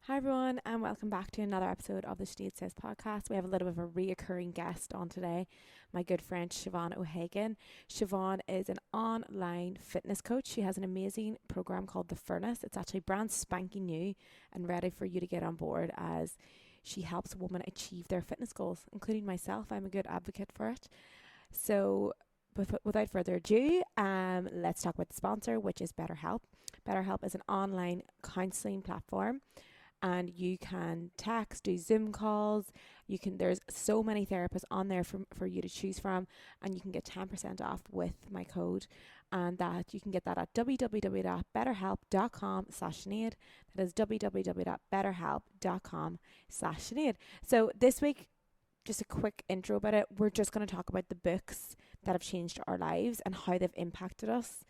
Hi everyone, and welcome back to another episode of the Stillness podcast. We have a little bit of a reoccurring guest on today, my good friend Siobhan O'Hagan. Siobhan is an online fitness coach. She has an amazing program called The Furnace. It's actually brand spanking new and ready for you to get on board, as she helps women achieve their fitness goals, including myself. I'm a good advocate for it. So without further ado, let's talk about the sponsor, which is BetterHelp. BetterHelp is an online counselling platform, and you can text, do Zoom calls. There's so many therapists on there for you to choose from, and you can get 10% off with my code. And that you can get that at www.betterhelp.com/Sinead. That is www.betterhelp.com/Sinead. So this week, just a quick intro about it. We're just going to talk about the books that have changed our lives and how they've impacted us.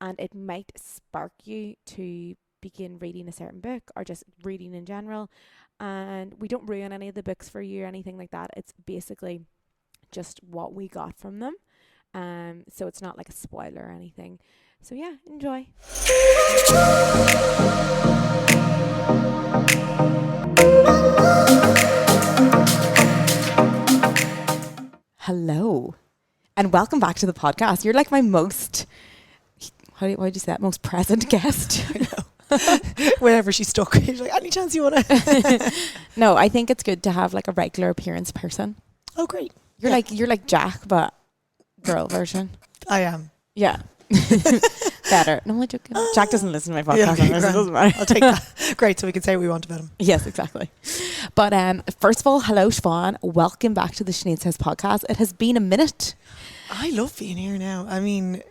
And it might spark you to begin reading a certain book or just reading in general. And we don't ruin any of the books for you or anything like that. It's basically just what we got from them. So it's not like a spoiler or anything. So yeah, enjoy. Hello, and welcome back to the podcast. You're like my most, why did you say that? Most present guest. I know. Whenever she's stuck, she's like, any chance you want to? No, I think it's good to have like a regular appearance person. Oh, great. You're like Jack, but girl version. I am. Yeah. Better. No, I'm joking. Jack doesn't listen to my podcast. Okay, It doesn't matter. I'll take that. Great, so we can say what we want about him. Yes, exactly. But first of all, hello, Siobhan. Welcome back to the Sinead Says podcast. It has been a minute. I love being here now. I mean,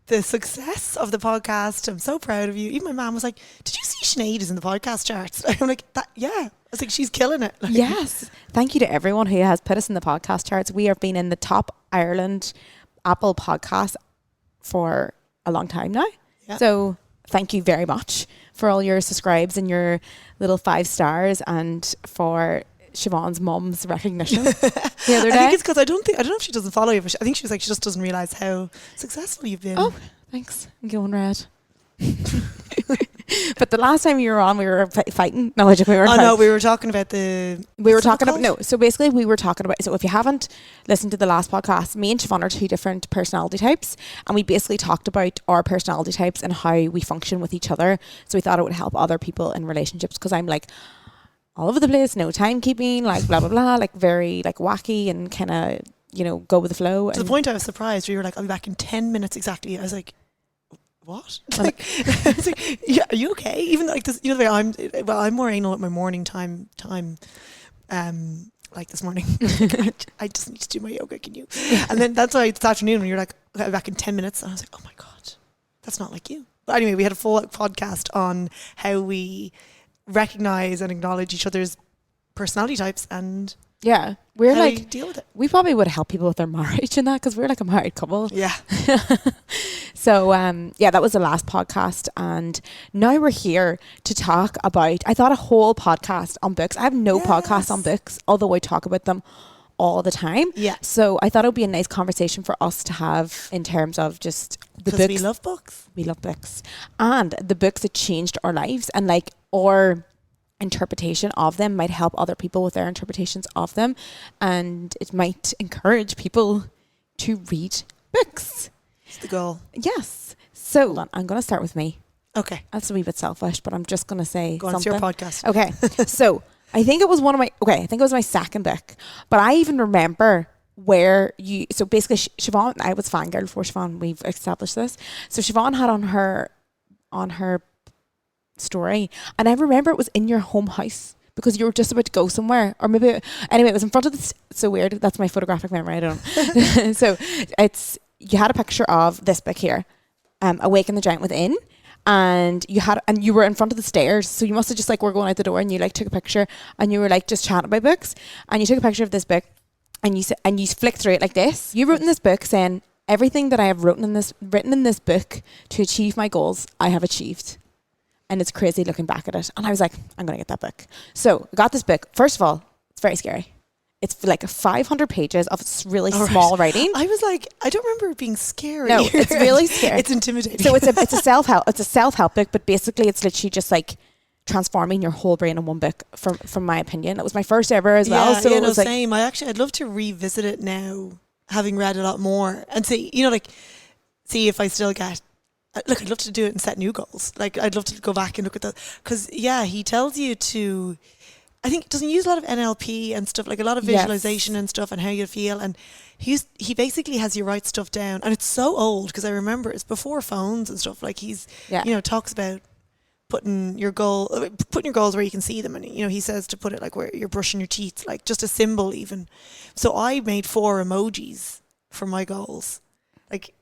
the success of the podcast, I'm so proud of you. Even my mom was like, did you see Sinead is in the podcast charts? I'm like, yeah. I was like, she's killing it. Like, yes. Thank you to everyone who has put us in the podcast charts. We have been in the top Ireland Apple podcast for a long time now. Yeah. So thank you very much for all your subscribes and your little 5 stars, and for Siobhan's mum's recognition the other day. I think it's because I don't know if she doesn't follow you, but I think she was like, she just doesn't realise how successful you've been. Oh, thanks. I'm going red. But the last time you were on, we were fighting. No, we were talking about so basically we were talking about, so if you haven't listened to the last podcast, me and Siobhan are 2 different personality types, and we basically talked about our personality types and how we function with each other. So we thought it would help other people in relationships, because I'm like all over the place, no timekeeping, like blah blah blah, like very like wacky and kind of, go with the flow. To the point I was surprised where you were like, I'll be back in 10 minutes exactly. I was like, what? I was like, yeah, are you okay? Even like this, the way I'm more anal at my morning time. Like this morning, I just need to do my yoga. Can you? And then that's why this afternoon when you're like, okay, I'll be back in 10 minutes, and I was like, oh my god, that's not like you. But anyway, we had a full podcast on how we recognize and acknowledge each other's personality types, and yeah, we're like, we deal with it. We probably would help people with their marriage and that, because we're like a married couple. Yeah. So that was the last podcast, and now we're here to talk about, I thought, a whole podcast on books. I have no podcast on books, although I talk about them all the time. Yeah. So I thought it would be a nice conversation for us to have in terms of just the books. We love books. We love books. And the books that changed our lives, and like our interpretation of them might help other people with their interpretations of them, and it might encourage people to read books. It's the goal. Yes. So I'm going to start with me. Okay. That's a wee bit selfish, but I'm just going to say something. It's your podcast. Okay. So I think it was my second book, but I even remember so basically Siobhan, I was fangirl for Siobhan, we've established this. So Siobhan had on her story, and I remember it was in your home house, because you were just about to go somewhere, or maybe anyway, it was in front of it's so weird, that's my photographic memory, I don't know. So you had a picture of this book here, Awaken the Giant Within, and you were in front of the stairs, so you must have just like were going out the door, and you like took a picture, and you were like just chatting about books, and you took a picture of this book, and you flicked through it like this. You wrote in this book saying, everything that I have written in this book to achieve my goals, I have achieved. And it's crazy looking back at it. And I was like, I'm going to get that book. So I got this book. First of all, it's very scary. It's like 500 pages of really small writing. I was like, I don't remember it being scary. No, it's really scary. It's intimidating. So it's a self-help book, but basically it's literally just like transforming your whole brain in one book, from my opinion. It was my first ever as well. So yeah, it was like, same. I'd love to revisit it now, having read a lot more, and see, like, see if I still get. Look, I'd love to do it and set new goals. Like, I'd love to go back and look at that, because he tells you to. I think, doesn't use a lot of NLP and stuff, like a lot of visualization and stuff, and how you feel, and he basically has you write stuff down, and it's so old because I remember it's before phones and stuff. Like, he's talks about putting your goals where you can see them, and he says to put it like where you're brushing your teeth, like just a symbol even. So I made 4 emojis for my goals, like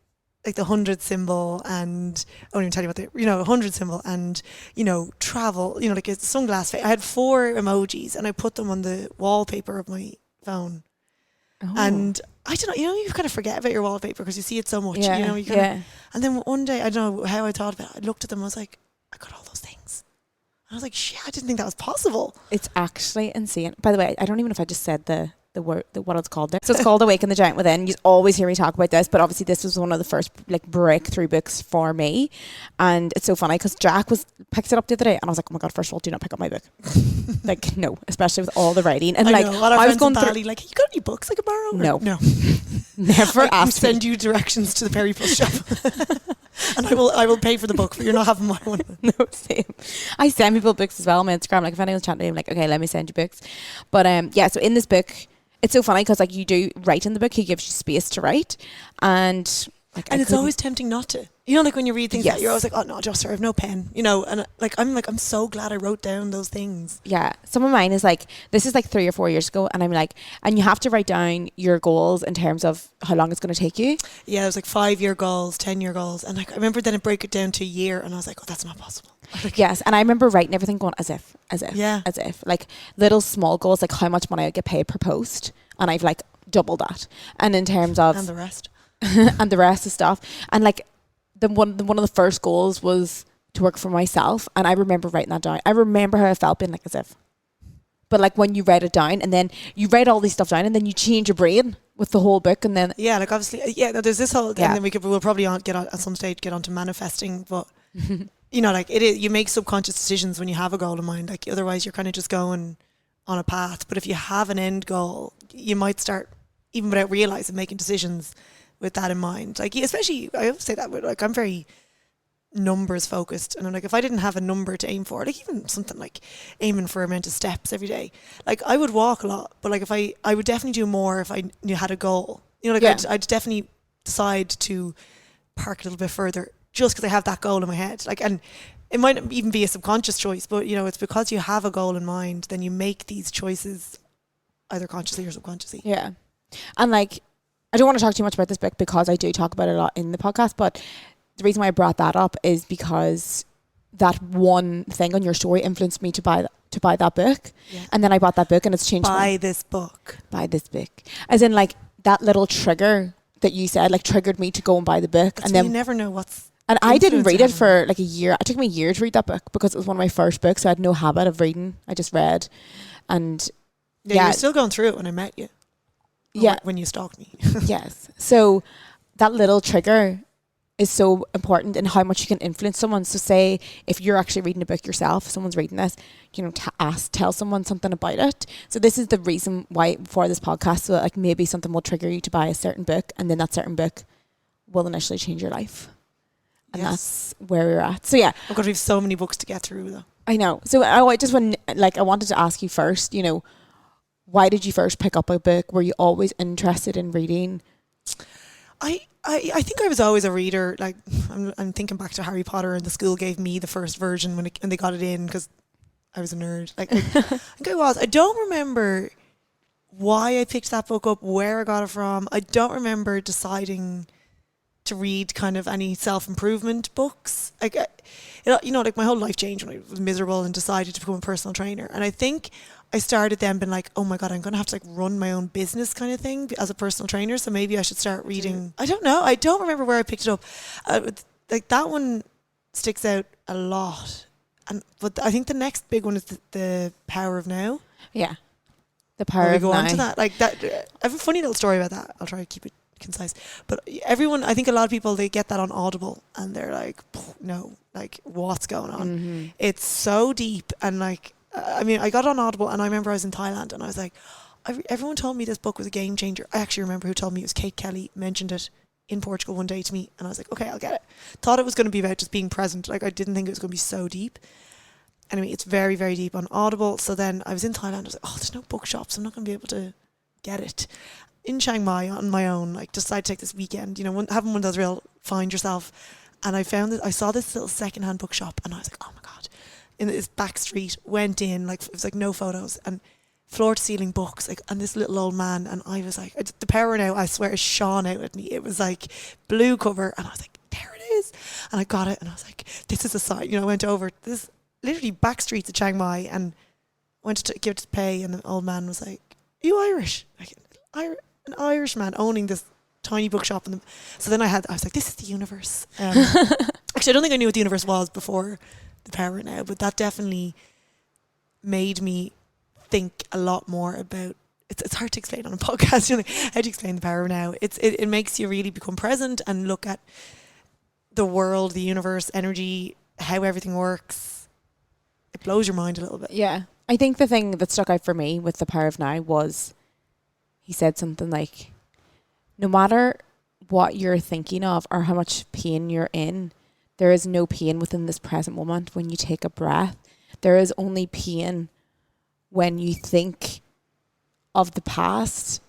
the 100 symbol, and I won't even tell you what they 100 symbol, and travel, like a sunglass face. I had 4 emojis and I put them on the wallpaper of my phone. Oh. And I don't know, you kind of forget about your wallpaper because you see it so much, and then one day, I don't know how I thought about it, I looked at them, I was like, I got all those things. And I was like, shit, I didn't think that was possible. It's actually insane. By the way, I don't even know if I just said the word, what it's called there. So it's called Awaken the Giant Within. You always hear me talk about this, but obviously this was one of the first like breakthrough books for me. And it's so funny because Jack picked it up the other day, and I was like, oh my God, first of all, do not pick up my book. Like, no, especially with all the writing. And I like, know, a lot of I was going through, like, you got any books I could borrow? No. Never asked. Send you directions to the Perry Plus shop. And I will pay for the book, but you're not having my one. No, same. I send people books as well on my Instagram. Like, if anyone's chatting to me, I'm like, okay, let me send you books. But so in this book, it's so funny because like you do write in the book, he gives you space to write, and like, and it's always tempting not to. Like when you read things, that you're always like, oh no, just I have no pen, and I'm so glad I wrote down those things. Yeah, some of mine is like, this is like 3 or 4 years ago, and I'm like, and you have to write down your goals in terms of how long it's going to take you. Yeah, it was like 5-year goals, 10-year goals, and like I remember then it break it down to a year, and I was like, oh, that's not possible. Yes, and I remember writing everything going as if, like little small goals, like how much money I get paid per post, and I've like doubled that, and in terms of and the rest, and the rest of stuff, and like one of the first goals was to work for myself, and I remember writing that down. I remember how I felt being like as if, but like when you write it down, and then you write all these stuff down, and then you change your brain with the whole book, and then like obviously there's this whole, and then we'll probably get on at some stage get onto manifesting, but. Like it is, you make subconscious decisions when you have a goal in mind. Like otherwise, you're kind of just going on a path. But if you have an end goal, you might start, even without realizing, making decisions with that in mind. Like especially, I always say that, like I'm very numbers focused, and I'm like, if I didn't have a number to aim for, like even something like aiming for a amount of steps every day, like I would walk a lot, but like if I would definitely do more if I had a goal. I'd definitely decide to park a little bit further, just because I have that goal in my head. Like, and it might not even be a subconscious choice, but it's because you have a goal in mind, then you make these choices either consciously or subconsciously. Yeah. And like, I don't want to talk too much about this book because I do talk about it a lot in the podcast, but the reason why I brought that up is because that one thing on your story influenced me to buy that book. Yeah. And then I bought that book, and it's changed Buy this book. As in like that little trigger that you said, like triggered me to go and buy the book. That's and then you never know what's. And I didn't read it for like a year. It took me a year to read that book because it was one of my first books. So I had no habit of reading. I just read. And you were still going through it when I met you. Yeah. When you stalked me. Yes. So that little trigger is so important in how much you can influence someone. So say if you're actually reading a book yourself, someone's reading this, tell someone something about it. So this is the reason why for this podcast, so that like maybe something will trigger you to buy a certain book, and then that certain book will initially change your life. And that's where we're at. So yeah. Oh God, we have so many books to get through though. I know. So I wanted to ask you first, why did you first pick up a book? Were you always interested in reading? I think I was always a reader. Like I'm thinking back to Harry Potter, and the school gave me the first version when they got it in because I was a nerd. Like I think I was. I don't remember why I picked that book up, where I got it from. I don't remember deciding to read kind of any self-improvement books. Like, like my whole life changed when I was miserable and decided to become a personal trainer. And I think I started then being like, oh my God, I'm going to have to like run my own business kind of thing as a personal trainer. So maybe I should start reading. I don't know. I don't remember where I picked it up. Like that one sticks out a lot. But I think the next big one is the Power of Now. Yeah. The Power of Now. Will we go on to that? Like that, I have a funny little story about that. I'll try to keep it concise. But everyone, I think a lot of people, they get that on Audible and they're like, no, like what's going on? Mm-hmm. It's so deep. And like, I mean, I got on Audible and I remember I was in Thailand and I was like, everyone told me this book was a game changer. I actually remember who told me. It was Kate Kelly, mentioned it in Portugal one day to me, and I was like, okay, I'll get it. Thought it was going to be about just being present. Like, I didn't think it was going to be so deep. Anyway, it's very, very deep on Audible. So then I was in Thailand. I was like, oh, there's no bookshops. I'm not going to be able to get it. In Chiang Mai on my own, like, decided to take this weekend, you know, having one of those real find yourself. And I found I saw this little secondhand bookshop, and I was like, oh my God. In this back street, went in, like, it was like no photos, and floor to ceiling books, like, and this little old man, and I was like, the power now, I swear, shone out at me. It was like blue cover, and I was like, there it is. And I got it, and I was like, this is a sign. You know, I went over this literally back streets of Chiang Mai and went to give it to pay, and the old man was like, are you Irish? Like, an Irish man owning this tiny bookshop. So then I was like, this is the universe. Actually, I don't think I knew what the universe was before the power now, but that definitely made me think a lot more about it's hard to explain on a podcast. You know, how do you explain the power now? It makes you really become present and look at the world, the universe, energy, how everything works. It blows your mind a little bit. Yeah. I think the thing that stuck out for me with the power of now was he said something like, no matter what you're thinking of or how much pain you're in, there is no pain within this present moment when you take a breath. There is only pain when you think of the past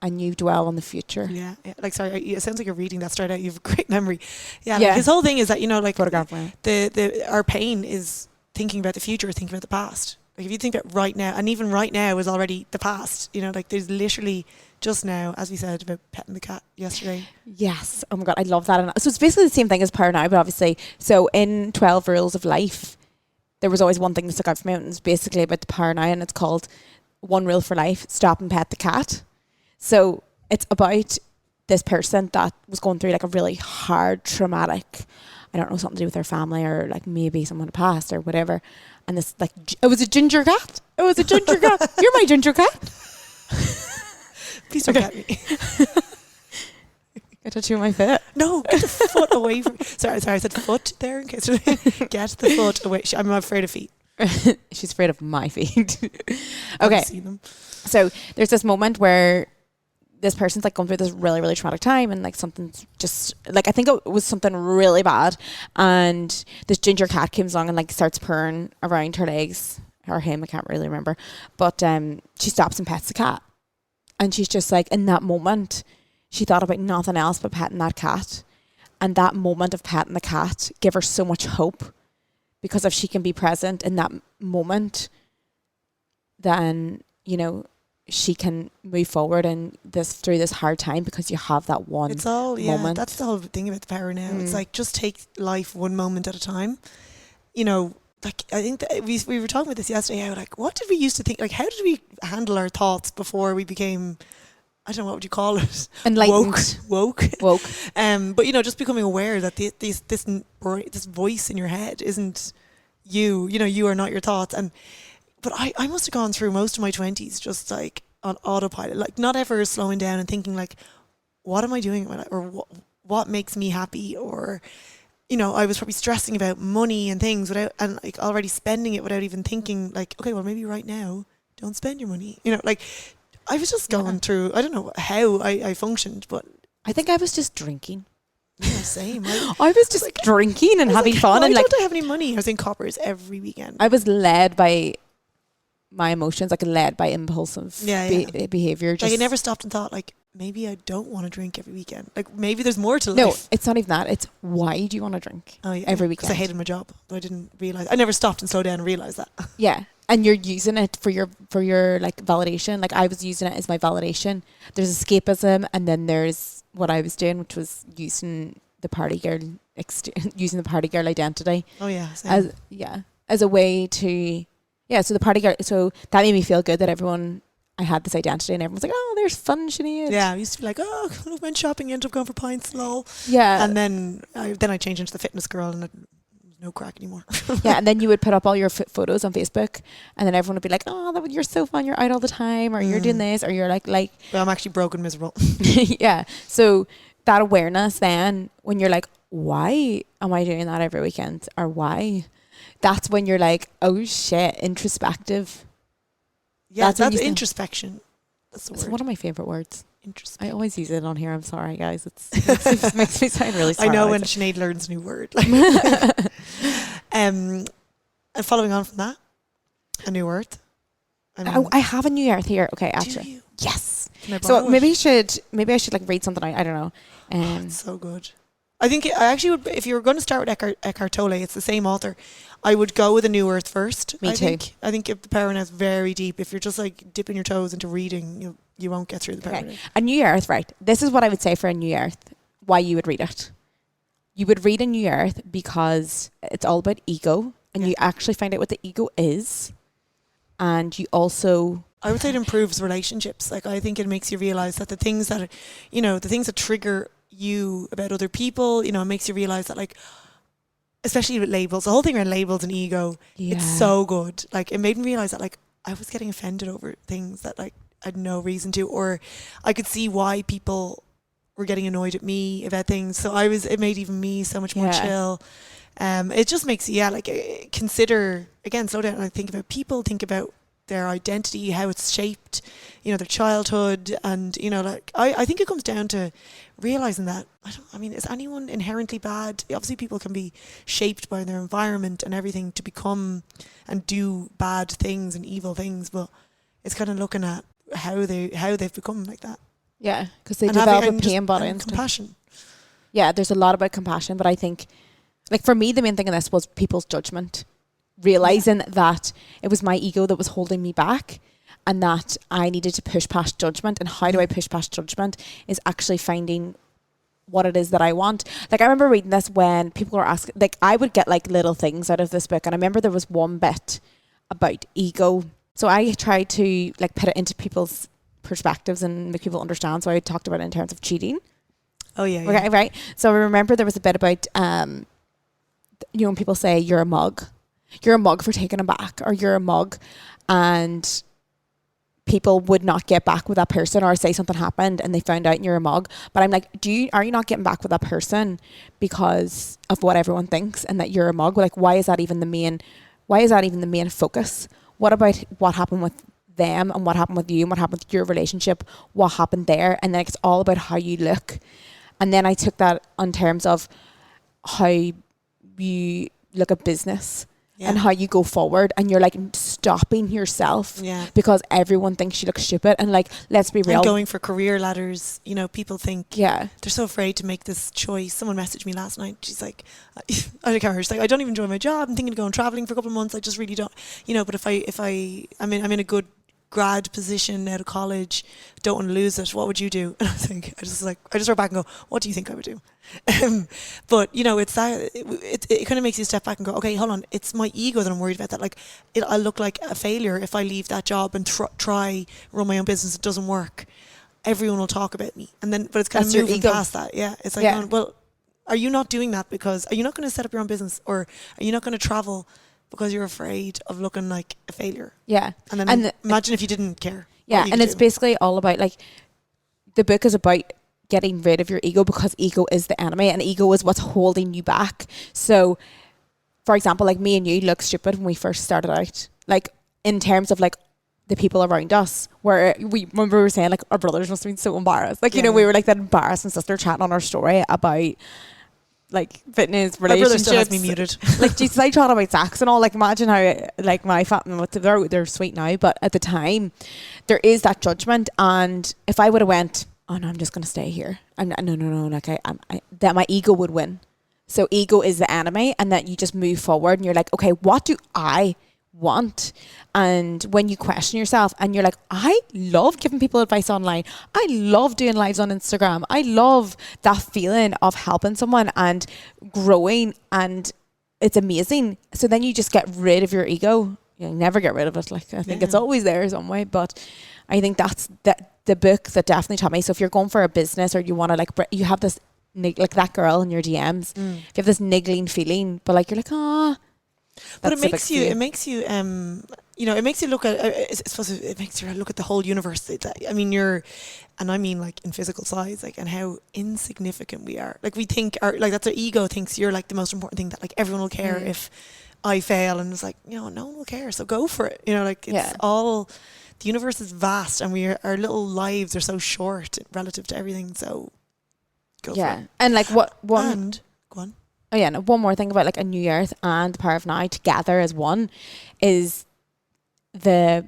and you dwell on the future. Yeah. Like, sorry, it sounds like you're reading that straight out. You have a great memory. Yeah. Like his whole thing is that, you know, like our pain is thinking about the future, thinking about the past. Like, if you think about right now, and even right now is already the past, you know, like there's literally just now, as we said about petting the cat yesterday. Yes. Oh my God, I love that. And so it's basically the same thing as power now, but obviously, so in 12 Rules of Life, there was always one thing that stuck out from mountains, basically about the power now, and it's called One Rule for Life, Stop and Pet the Cat. So it's about this person that was going through like a really hard, traumatic, I don't know, something to do with their family or like maybe someone had passed or whatever. And this, like, it was a ginger cat. It was a ginger cat. You're my ginger cat. Please don't get me. Get to chew my foot. No, get the foot away from me. Sorry, I said foot there in case. Get the foot away. I'm afraid of feet. She's afraid of my feet. Okay. See them. So there's this moment where this person's like going through this really, really traumatic time, and like something's just like, I think it was something really bad, and this ginger cat comes along and like starts purring around her legs, or him, I can't really remember, but she stops and pets the cat, and she's just like, in that moment she thought about nothing else but petting that cat, and that moment of petting the cat gave her so much hope, because if she can be present in that moment, then, you know, she can move forward and through this hard time, because you have that one it's all, yeah, moment. That's the whole thing about the power now. It's like, just take life one moment at a time. You know, like, I think that we were talking about this yesterday, how like, what did we used to think, like, how did we handle our thoughts before we became, I don't know, what would you call it? Enlightened. Woke. But, you know, just becoming aware that this voice in your head isn't you. You know, you are not your thoughts. But I must have gone through most of my 20s just like on autopilot, like not ever slowing down and thinking like, what am I doing in my life, or what makes me happy, or, you know, I was probably stressing about money and things and like already spending it without even thinking like, okay, well maybe right now don't spend your money, you know, like I was just going through, I don't know how I functioned, but I think I was just drinking. Yeah, same. I was just like, drinking and having fun. Why and like, don't I have any money? I was in Coppers every weekend. I was led by my emotions, like led by impulsive behavior. Like, I never stopped and thought like, maybe I don't want to drink every weekend. Like, maybe there's more to life. No, it's not even that. It's, why do you want to drink every weekend? Because I hated my job, but I didn't realise. I never stopped and slowed down and realised that. Yeah. And you're using it for your like validation. Like, I was using it as my validation. There's escapism, and then there's what I was doing, which was using the party girl identity. Oh yeah. Same. As a way to, so the party girl, so that made me feel good that I had this identity, and everyone's like, oh, there's fun, Sinead. Yeah, I used to be like, oh, I went shopping, ended up going for pints, lol. Yeah. And then I changed into the fitness girl, and it was no crack anymore. Yeah, and then you would put up all your photos on Facebook, and then everyone would be like, "Oh, you're so fun. You're out all the time, or you're doing this, or you're like." But I'm actually broken, miserable. Yeah. So that awareness, then, when you're like, "Why am I doing that every weekend?" or "Why?" That's when you're like, "Oh shit!" Introspective. Yeah, that's introspection. That's the It's word. one of my favorite words. Introspection. I always use it on here. I'm sorry, guys. It makes me sound really I smart. know when Sinead learns a new word. And following on from that, a new word. I have a new earth here. Okay, actually. Do you? Yes. Can I So borrow maybe it? I should like read something out. I don't know. It's so good. I think I actually would, if you were going to start with Eckhart Tolle, it's the same author. I would go with a new earth first. Me too. I think if the power now is very deep. If you're just like dipping your toes into reading, you won't get through the power. Okay. A new earth, right? This is what I would say for a new earth. Why you would read it? You would read a new earth because it's all about ego, and you actually find out what the ego is, and you also. I would say it improves relationships. Like, I think it makes you realize that the things that, the things that trigger you about other people, it makes you realize that, like, especially with labels, the whole thing around labels and ego, it's so good. Like, it made me realize that, like, I was getting offended over things that, like, I had no reason to, or I could see why people were getting annoyed at me about things. So it made even me so much more chill. It just makes you, consider, again, slow down and think about people, think about their identity, how it's shaped, their childhood, and I think it comes down to realizing that is anyone inherently bad? Obviously people can be shaped by their environment and everything to become and do bad things and evil things, but it's kind of looking at how they've become like that. Yeah, because they develop a pain body and compassion. Yeah, there's a lot about compassion, but I think, like, for me, the main thing in this was people's judgment. Realizing that it was my ego that was holding me back, and that I needed to push past judgment. And how do I push past judgment is actually finding what it is that I want. Like, I remember reading this when people were asking, like, I would get like little things out of this book, and I remember there was one bit about ego. So I tried to like put it into people's perspectives and make people understand. So I talked about it in terms of cheating. Oh yeah. Okay, right. So I remember there was a bit about when people say you're a mug. You're a mug for taking them back, or you're a mug, and people would not get back with that person, or say something happened and they found out you're a mug. But I'm like, are you not getting back with that person because of what everyone thinks and that you're a mug? Like, why is that even the main focus? What about what happened with them, and what happened with you, and what happened with your relationship? What happened there? And then it's all about how you look. And then I took that on terms of how you look at business. Yeah. And how you go forward, and you're like stopping yourself because everyone thinks you look stupid. And like, let's be real. And going for career ladders, people think they're so afraid to make this choice. Someone messaged me last night. She's like, she's like, I don't even enjoy my job. I'm thinking of going traveling for a couple of months. I just really don't, but if I'm in a good grad position out of college, don't want to lose it, what would you do? And I just wrote back and go, what do you think I would do? But it's that it kind of makes you step back and go, okay, hold on, it's my ego that I'm worried about. That like I'll look like a failure if I leave that job and try run my own business. It doesn't work. Everyone will talk about me, and then but it's kind of moving past that. Yeah, it's like, well, are you not doing that because are you not going to set up your own business, or are you not going to travel because you're afraid of looking like a failure? Yeah. And then imagine if you didn't care. Yeah, and it's basically all about, like, the book is about getting rid of your ego, because ego is the enemy, and ego is what's holding you back. So, for example, like, me and you look stupid when we first started out. Like, in terms of, like, the people around us, where we were saying, like, our brothers must have been so embarrassed. Like, we were like that embarrassing sister chatting on our story about, like, fitness, relationships. My brother still has me muted. Like, Jesus, I chat about sex and all. Like, imagine how, like, my family, they're sweet now, but at the time, there is that judgment. And if I would have went, oh no, I'm just going to stay here. No. Like, that my ego would win. So ego is the enemy, and that you just move forward and you're like, okay, what do I want? And when you question yourself and you're like, I love giving people advice online, I love doing lives on Instagram, I love that feeling of helping someone and growing, and it's amazing. So then you just get rid of your ego. You never get rid of it. Like, I think it's always there some way, but I think that's the book that definitely taught me. So if you're going for a business, or you want to, like, you have this like that girl in your DMs. If you have this niggling feeling, but like you're like, ah. But it makes you, it makes you look at, I suppose it makes you look at the whole universe. I mean like in physical size, like, and how insignificant we are. Like we think, that's our ego thinks you're like the most important thing, that like everyone will care if I fail, and it's like, no one will care, so go for it. Like it's all, the universe is vast, and our little lives are so short relative to everything, so go for it. And like go on. Oh yeah, no, one more thing about like a new earth and the power of now together as one is the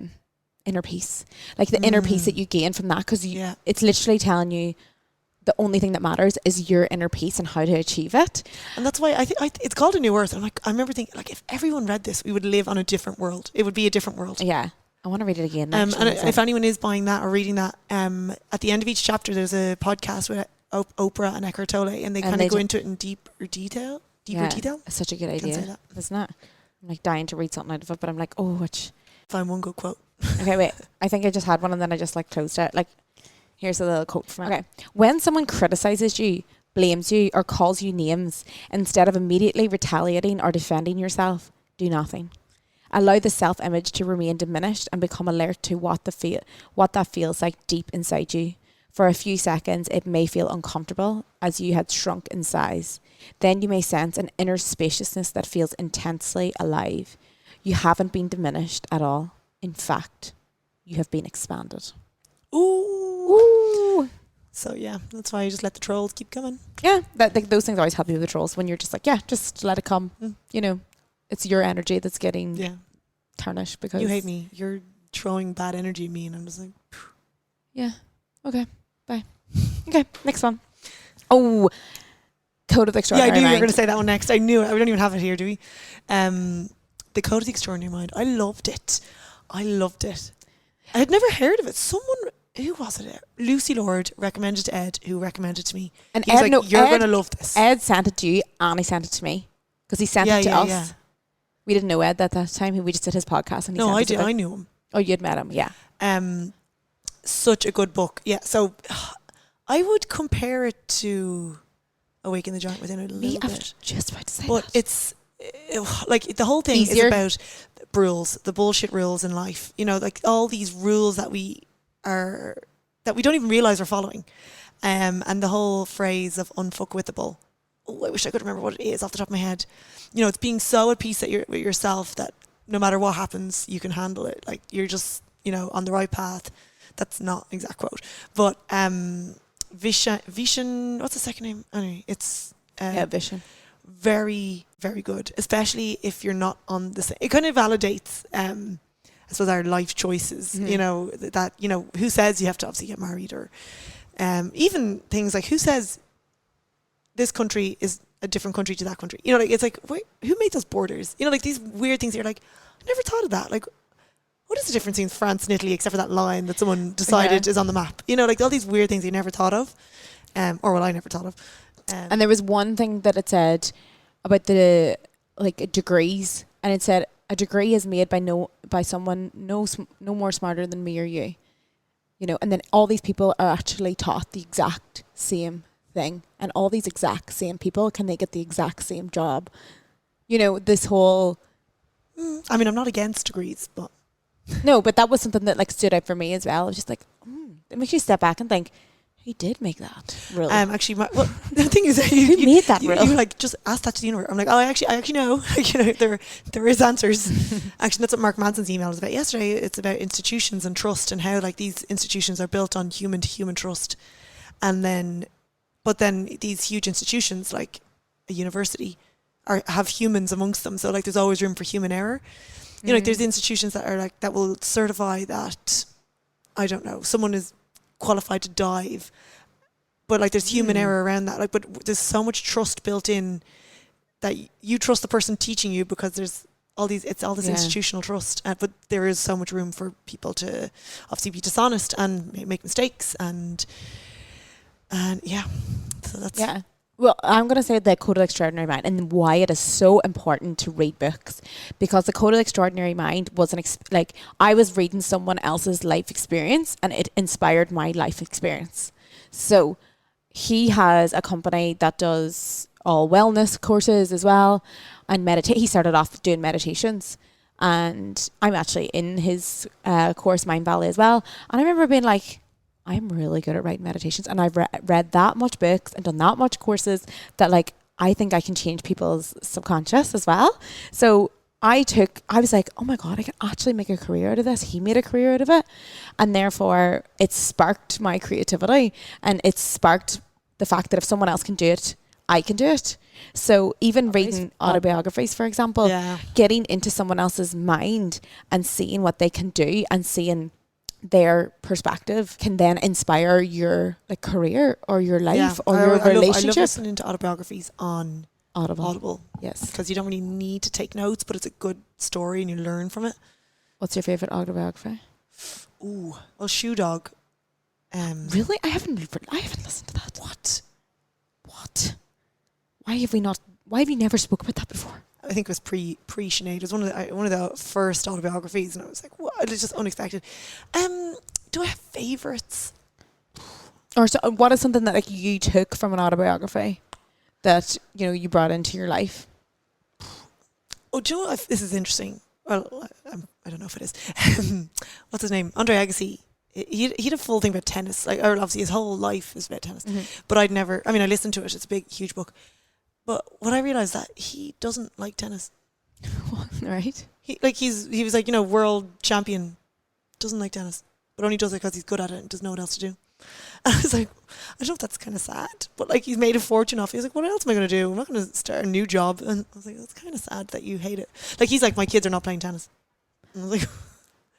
inner peace. Like the inner peace that you gain from that, because it's literally telling you the only thing that matters is your inner peace and how to achieve it. And that's why I think it's called a new earth. And like, I remember thinking, like, if everyone read this, we would live on a different world. It would be a different world. Yeah. I want to read it again. And if anyone is buying that or reading that, at the end of each chapter, there's a podcast with Oprah and Eckhart Tolle, and they kind of go into it in deeper detail. It's such a good idea, isn't it? I'm like dying to read something out of it, but I'm like, find one good quote. Okay, wait. I think I just had one and then I just like closed it. Like, here's a little quote from it. Okay. When someone criticizes you, blames you, or calls you names, instead of immediately retaliating or defending yourself, do nothing. Allow the self-image to remain diminished and become alert to what that feels like deep inside you. For a few seconds, it may feel uncomfortable as you had shrunk in size. Then you may sense an inner spaciousness that feels intensely alive. You haven't been diminished at all. In fact, you have been expanded. Ooh. So yeah, that's why you just let the trolls keep coming. Yeah, those things always help you with the trolls, when you're just like, just let it come. It's your energy that's getting tarnished because you hate me. You're throwing bad energy at me, and I'm just like, phew. Yeah. Okay. Bye. Okay. Next one. Oh, Code of the Extraordinary Mind. Yeah, I knew you were going to say that one next. I knew it. We don't even have it here, do we? The Code of the Extraordinary Mind. I loved it. I had never heard of it. Who was it? Lucy Lord recommended to Ed, who recommended to me. And Ed, you're going to love this. Ed sent it to you, and he sent it to me, because he sent it to us. Yeah. We didn't know Ed at that time. We just did his podcast, and he sent it. I knew him. Oh, you'd met him, yeah. Such a good book. Yeah, so I would compare it to Awaken the Giant Within a little bit. I was just about to say but that. It's like the whole thing is about rules, the bullshit rules in life. Like all these rules that we don't even realize we're following. And the whole phrase of unfuckwithable. Oh, I wish I could remember what it is off the top of my head. It's being so at peace with yourself that no matter what happens, you can handle it. Like you're just, on the right path. That's not exact quote, but Vishen, what's the second name? Anyway, it's Vishen. Very, very good, especially if you're not on the same. It kind of validates, I suppose, our life choices. That who says you have to obviously get married, or even things like who says this country is a different country to that country. Like it's like, wait, who made those borders? Like these weird things. You're like, I never thought of that. Like, what is the difference between France and Italy except for that line that someone decided is on the map? Like all these weird things you never thought of, I never thought of. And there was one thing that it said about the degrees, and it said a degree is made by someone no more smarter than me or you, and then all these people are actually taught the exact same thing, and all these exact same people, can they get the exact same job? This whole. I mean, I'm not against degrees, but. No, but that was something that stood out for me as well. I was just like, it makes you step back and think, he did make that rule. Actually, the thing is, who made that rule? You just ask that to the universe. I'm like, I actually know. There is answers. Actually, that's what Mark Manson's email was about yesterday. It's about institutions and trust, and how these institutions are built on human to human trust, but then these huge institutions like a university have humans amongst them. So there's always room for human error. There's institutions that are that will certify that, I don't know, someone is qualified to dive, but there's human error around that. But there's so much trust built in that you trust the person teaching you, because there's all this institutional trust. But there is so much room for people to obviously be dishonest and make mistakes, and yeah. So that's Well, I'm going to say the Code of the Extraordinary Mind, and why it is so important to read books, because the Code of the Extraordinary Mind was I was reading someone else's life experience, and it inspired my life experience. So he has a company that does all wellness courses as well, and meditate. He started off doing meditations, and I'm actually in his course, Mind Valley, as well. And I remember being like, I'm really good at writing meditations, and I've read that much books and done that much courses that like I think I can change people's subconscious as well. So I was like, oh my God, I can actually make a career out of this. He made a career out of it. And therefore it sparked my creativity, and it sparked the fact that if someone else can do it, I can do it. So even reading autobiographies, for example, getting into someone else's mind and seeing what they can do and seeing their perspective can then inspire your like career or your life or your relationship. I love listening to autobiographies on Audible. Yes. Because you don't really need to take notes, but it's a good story and you learn from it. What's your favourite autobiography? Ooh, well, Shoe Dog. Really? I haven't listened to that. What? Why have you never spoke about that before? I think it was pre Sinead. It was one of the first autobiographies, and I was like, what? It was just unexpected. Do I have favourites? Or so, what is something that like you took from an autobiography that you brought into your life? Oh, do you know what? This is interesting. Well, I don't know if it is. What's his name? Andre Agassi. He had a full thing about tennis. Like, or obviously his whole life is about tennis. Mm-hmm. But I listened to it. It's a big, huge book. But when I realised that he doesn't like tennis. Right. He was like, world champion, doesn't like tennis, but only does it because he's good at it and doesn't know what else to do. And I was like, I don't know if that's kind of sad, but like he's made a fortune off it. He's like, what else am I going to do? I'm not going to start a new job. And I was like, that's kind of sad that you hate it. Like he's like, my kids are not playing tennis. And I was like,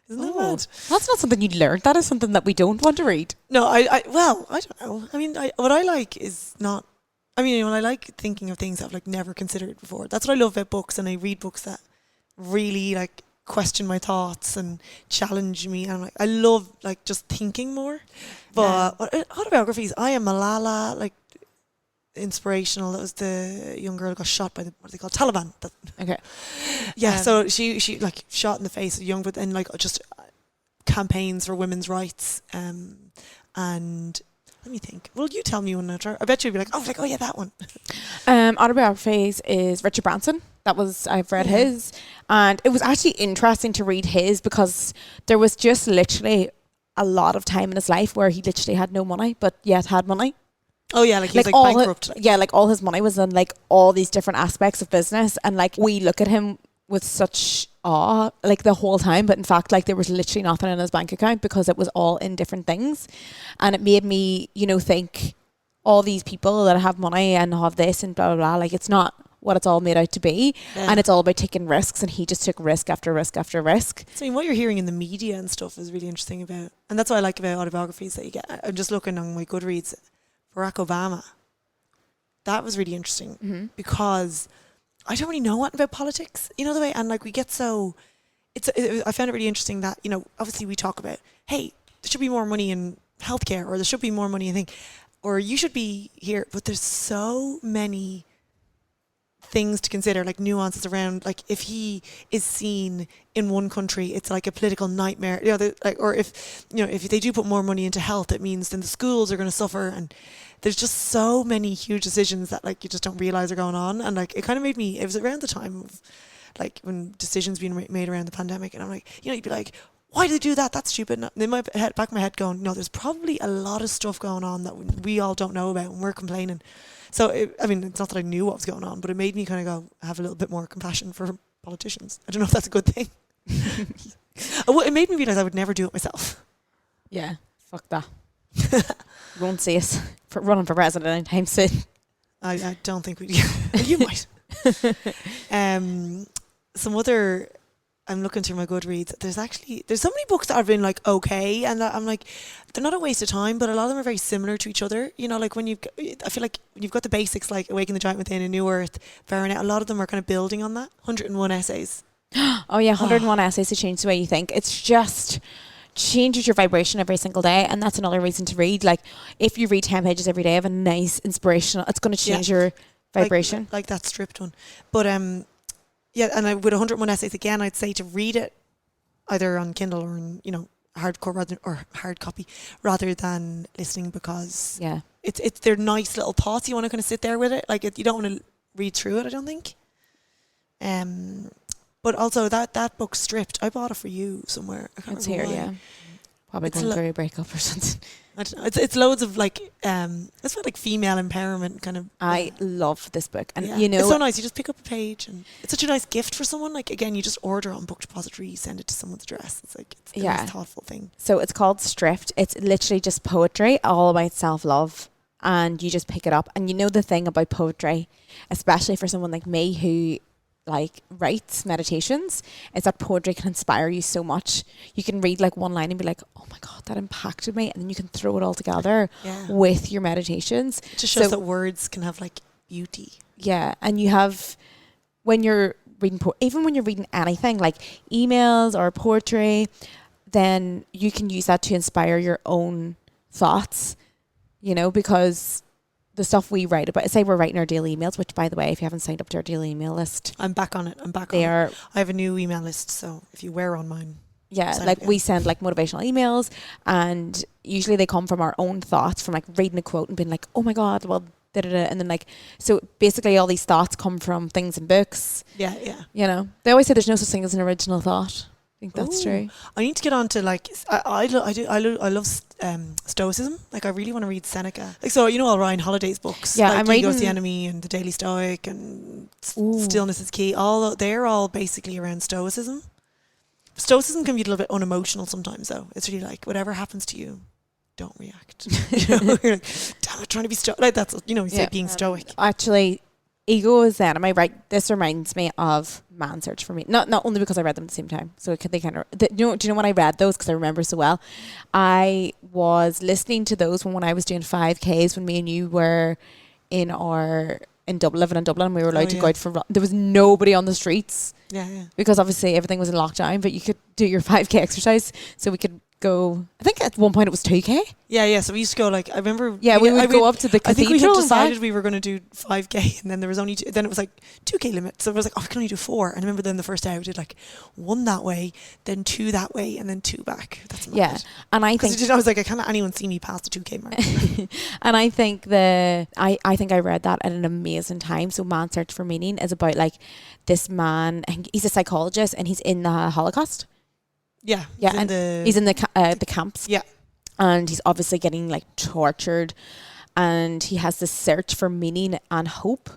isn't that bad? That's not something you'd learn. That is something that we don't want to read. No, I don't know. I mean, what I like is not. I mean, I like thinking of things I've like never considered before. That's what I love about books, and I read books that really like question my thoughts and challenge me. And I love like just thinking more. But autobiographies, I am Malala, like inspirational. That was the young girl who got shot by what are they called? Taliban. Okay. Yeah. So she like shot in the face, young, but then like just campaigns for women's rights. And let me think. Well, you tell me one. I bet you'd be like, oh yeah, that one. Autobiographies is Richard Branson. I've read his, and it was actually interesting to read his because there was just literally a lot of time in his life where he literally had no money, but yet had money. Oh yeah, like he's like bankrupt. Like all his money was in like all these different aspects of business, and like we look at him with such awe like the whole time, but in fact like there was literally nothing in his bank account because it was all in different things. And it made me think all these people that have money and have this and blah blah blah, like it's not what it's all made out to be. And it's all about taking risks, and he just took risk after risk after risk. So I mean, what you're hearing in the media and stuff is really interesting about, and that's what I like about autobiographies that you get. I'm just looking on my Goodreads. Barack Obama, that was really interesting because I don't really know what about politics, the way, and like we get so, I found it really interesting that, obviously we talk about, hey, there should be more money in healthcare, or there should be more money in or you should be here, but there's so many things to consider, like nuances around, like if he is seen in one country, it's like a political nightmare, or if they do put more money into health, it means then the schools are going to suffer, and there's just so many huge decisions that like you just don't realize are going on. And like it kind of made me, it was around the time of like when decisions being made around the pandemic, and I'm like, you'd be like, why do they do that? That's stupid. And in my head, back of my head going, no, there's probably a lot of stuff going on that we all don't know about and we're complaining. So, it's not that I knew what was going on, but it made me kind of go have a little bit more compassion for politicians. I don't know if that's a good thing. It made me realise I would never do it myself. Yeah, fuck that. You won't see us running for president anytime soon. I don't think we do. You might. Some other... I'm looking through my Goodreads. There's so many books that have been like okay, and I'm like, they're not a waste of time, but a lot of them are very similar to each other. Like when I feel like when you've got the basics like Awaken the Giant Within, A New Earth, Baronet, a lot of them are kind of building on that. 101 essays. Oh yeah, 101 essays to change the way you think. It's just changes your vibration every single day, and that's another reason to read. Like if you read 10 pages every day of a nice inspirational, it's going to change your vibration. Like that stripped one, but yeah, and with 101 essays again, I'd say to read it either on Kindle or in, hardcore hard copy rather than listening, because Yeah. it's they're nice little thoughts. You want to kind of sit there with it. Like you don't want to read through it, I don't think. But also that book Stripped, I bought it for you somewhere. I can't It's remember here, why. yeah. Probably It's going through a breakup or something. I don't know. It's loads of like it's about like female empowerment kind of. I love this book. And yeah. you know, it's so nice. You just pick up a page, and it's such a nice gift for someone. Like again, you just order on Book Depository, you send it to someone's address. It's like it's a nice thoughtful thing. so it's called Stripped. It's literally just poetry, all about self-love. And you just pick it up. And you know the thing about poetry, especially for someone like me who like writes meditations, is that poetry can inspire you so much. You can read like one line and be like, oh my God, that impacted me. And then you can throw it all together with your meditations. It just shows that words can have like beauty. Yeah. And you have, when you're reading, even when you're reading anything like emails or poetry, then you can use that to inspire your own thoughts, you know, because the stuff we write about, say we're writing our daily emails, which by the way, if you haven't signed up to our daily email list, I'm back on it. I have a new email list, so if you were on mine. Yeah, like we send like motivational emails, and usually they come from our own thoughts, from like reading a quote and being like, oh my God, well, da-da-da. And then like, so basically all these thoughts come from things in books. Yeah, yeah. You know, they always say there's no such thing as an original thought. I think that's true. I need to get on to like I love Stoicism. Like I really want to read Seneca. Like so, you know, all Ryan Holiday's books. Yeah, like I'm reading Ego's the Enemy and The Daily Stoic and Stillness is Key. They're all basically around Stoicism. Stoicism can be a little bit unemotional sometimes, though. It's really like whatever happens to you, don't react. You know, you're like, damn it, trying to be stoic. Like that's, you know, you say being stoic. Actually, Ego is then. Am I right? This reminds me of Man Search for Me. Not only because I read them at the same time. So they kind of. Do you know when I read those? Because I remember so well. I was listening to those when I was doing 5Ks when me and you were in Dublin, living in Dublin. We were allowed to go out for. There was nobody on the streets. Yeah, yeah. Because obviously everything was in lockdown, but you could do your 5K exercise. So we could go. I think at one point it was 2K. Yeah, yeah. So we used to go like I remember. Yeah, we would go up to the cathedral. I think we had decided we were going to do 5K, and then there was only then it was like 2K limit. So it was like, oh, we can only do 4. And I remember then the first day we did like 1 that way, then 2 that way, and then 2 back. That's mad. Yeah, and I think I was like, I can't let anyone see me past the 2K mark. And I think I think I read that at an amazing time. So Man Search for Meaning is about like this man, and he's a psychologist, and he's in the Holocaust. Yeah, yeah, he's in the camps. Yeah, and he's obviously getting like tortured, and he has this search for meaning and hope,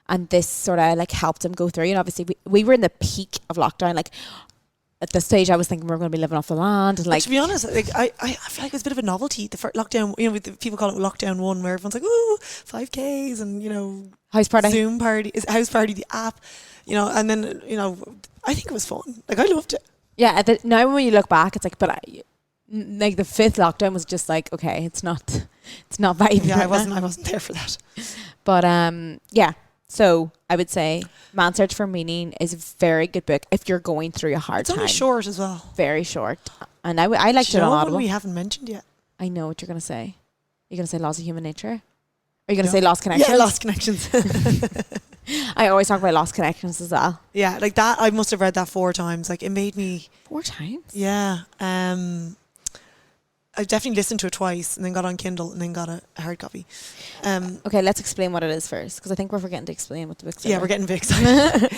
and this sort of like helped him go through. And obviously we were in the peak of lockdown. Like at this stage, I was thinking we were going to be living off the land. And like to be honest, like I feel like it was a bit of a novelty. The first lockdown, you know, people call it lockdown 1, where everyone's like, ooh, 5Ks and you know, house party, Zoom party, house party, the app, you know, and then you know, I think it was fun. Like I loved it. Yeah, now when you look back, it's like, but like the 5th lockdown was just like, okay, it's not vibing. Yeah, I wasn't there for that. But yeah. So I would say Man Search for Meaning is a very good book if you're going through a hard time. It's only short as well. Very short, and I liked it on Audible. We haven't mentioned yet. I know what you're gonna say. You're gonna say Laws of Human Nature. Are you gonna say Lost Connections? Yeah, Lost Connections. I always talk about Lost Connections as well. Yeah, like that. I must have read that 4 times. Like it made me 4 times. Yeah. I definitely listened to it twice, and then got on Kindle, and then got a hard copy. Okay, let's explain what it is first, because I think we're forgetting to explain what the book's. Yeah, we're getting big excited.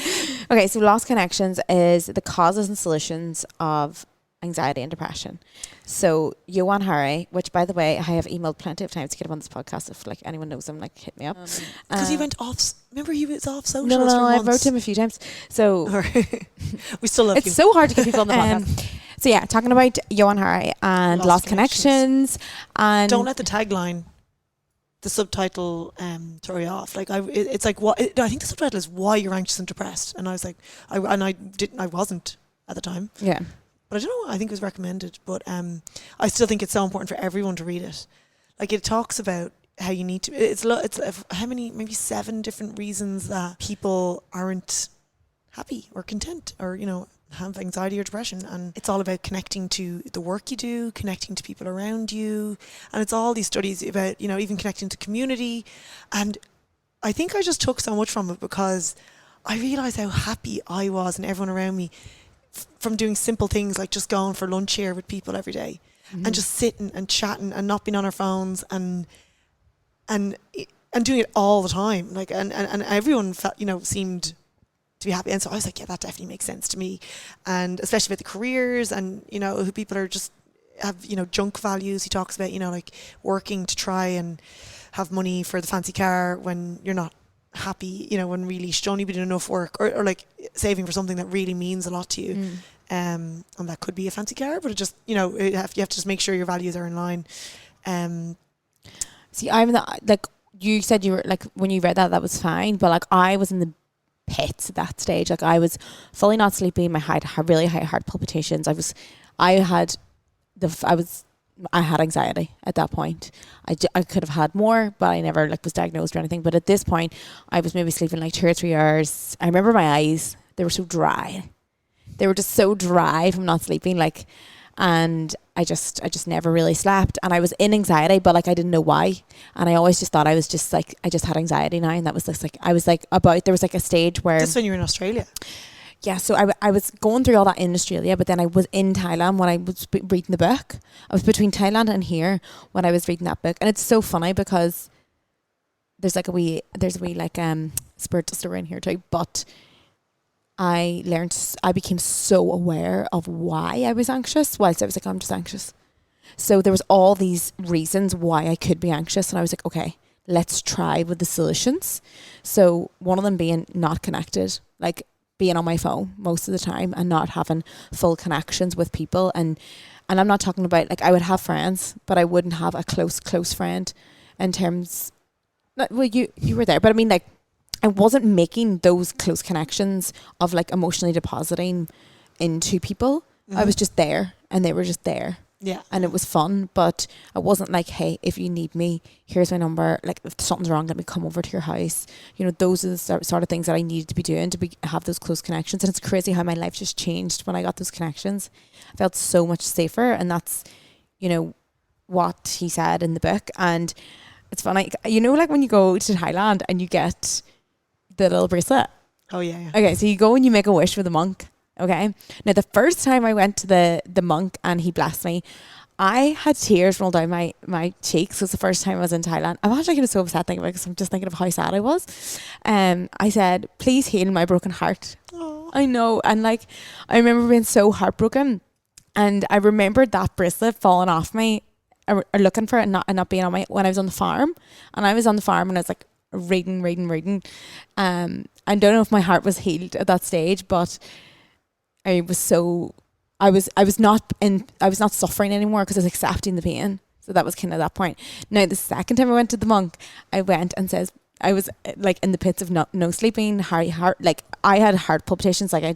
Okay, so Lost Connections is the causes and solutions of anxiety and depression. So Johann Hari, which by the way I have emailed plenty of times to get him on this podcast. If like anyone knows him, like hit me up. Because he went off. Remember, he was off social. No, I wrote to him a few times. So we still love you. It's so hard to get people on the podcast. So yeah, talking about Johann Hari and Lost Connections, and don't let the tagline, the subtitle, throw you off. Like it's like what I think the subtitle is why you're anxious and depressed, and I was like, I wasn't at the time. Yeah. But I don't know. I think it was recommended, but I still think it's so important for everyone to read it. Like it talks about how you need to. It's how many, maybe 7 different reasons that people aren't happy or content, or you know, have anxiety or depression, and it's all about connecting to the work you do, connecting to people around you, and it's all these studies about, you know, even connecting to community. And I think I just took so much from it because I realised how happy I was and everyone around me from doing simple things like just going for lunch here with people every day and just sitting and chatting and not being on our phones and doing it all the time. Like, and everyone felt, you know, seemed to be happy. And so I was like, yeah, that definitely makes sense to me. And especially with the careers and, you know, who people are just have, you know, junk values. He talks about, you know, like working to try and have money for the fancy car when you're not happy, you know, when really you should only be doing enough work, or like saving for something that really means a lot to you. And that could be a fancy car, but it just, you know, you have to just make sure your values are in line. See, I'm not, like you said, you were like, when you read that was fine, but like I was in the pits at that stage. Like I was fully not sleeping. I had really high heart palpitations. I had anxiety at that point. I could have had more, but I never like was diagnosed or anything. But at this point, I was maybe sleeping like 2 or 3 hours. I remember my eyes, they were so dry. They were just so dry from not sleeping. Like, and I just never really slept. And I was in anxiety, but like I didn't know why. And I always just thought I was just like, I just had anxiety now. And that was just like, I was like there was like a stage where. This when you were in Australia? Yeah, so I was going through all that in Australia, but then I was in Thailand when I was reading the book. I was between Thailand and here when I was reading that book. And it's so funny because there's a wee spiritual story in here too. But I became so aware of why I was anxious whilst I was like, I'm just anxious. So there was all these reasons why I could be anxious. And I was like, okay, let's try with the solutions. So one of them being not connected, like being on my phone most of the time and not having full connections with people. And I'm not talking about, like, I would have friends, but I wouldn't have a close friend in terms, well, you were there, but I mean, like, I wasn't making those close connections of like emotionally depositing into people. I was just there and they were just there. Yeah. And it was fun, but I wasn't like, hey, if you need me, here's my number. Like, if something's wrong, let me come over to your house. You know, those are the sort of things that I needed to be doing to have those close connections. And it's crazy how my life just changed when I got those connections. I felt so much safer. And that's, you know, what he said in the book. And it's funny, you know, like when you go to Thailand and you get the little bracelet. Oh, yeah. Okay, so you go and you make a wish with the monk. Okay. Now, the first time I went to the monk and he blessed me, I had tears roll down my cheeks. It was the first time I was in Thailand. I'm actually getting so upset thinking about it because I'm just thinking of how sad I was. I said, please heal my broken heart. Aww. I know. And like, I remember being so heartbroken. And I remembered that bracelet falling off me, or looking for it and not being on when I was on the farm. And I was on the farm and I was like reading. I don't know if my heart was healed at that stage, but I was not suffering anymore because I was accepting the pain. So that was kind of that point. Now, the second time I went to the monk, I went and says, I was like in the pits of no sleeping, heart, like I had heart palpitations. I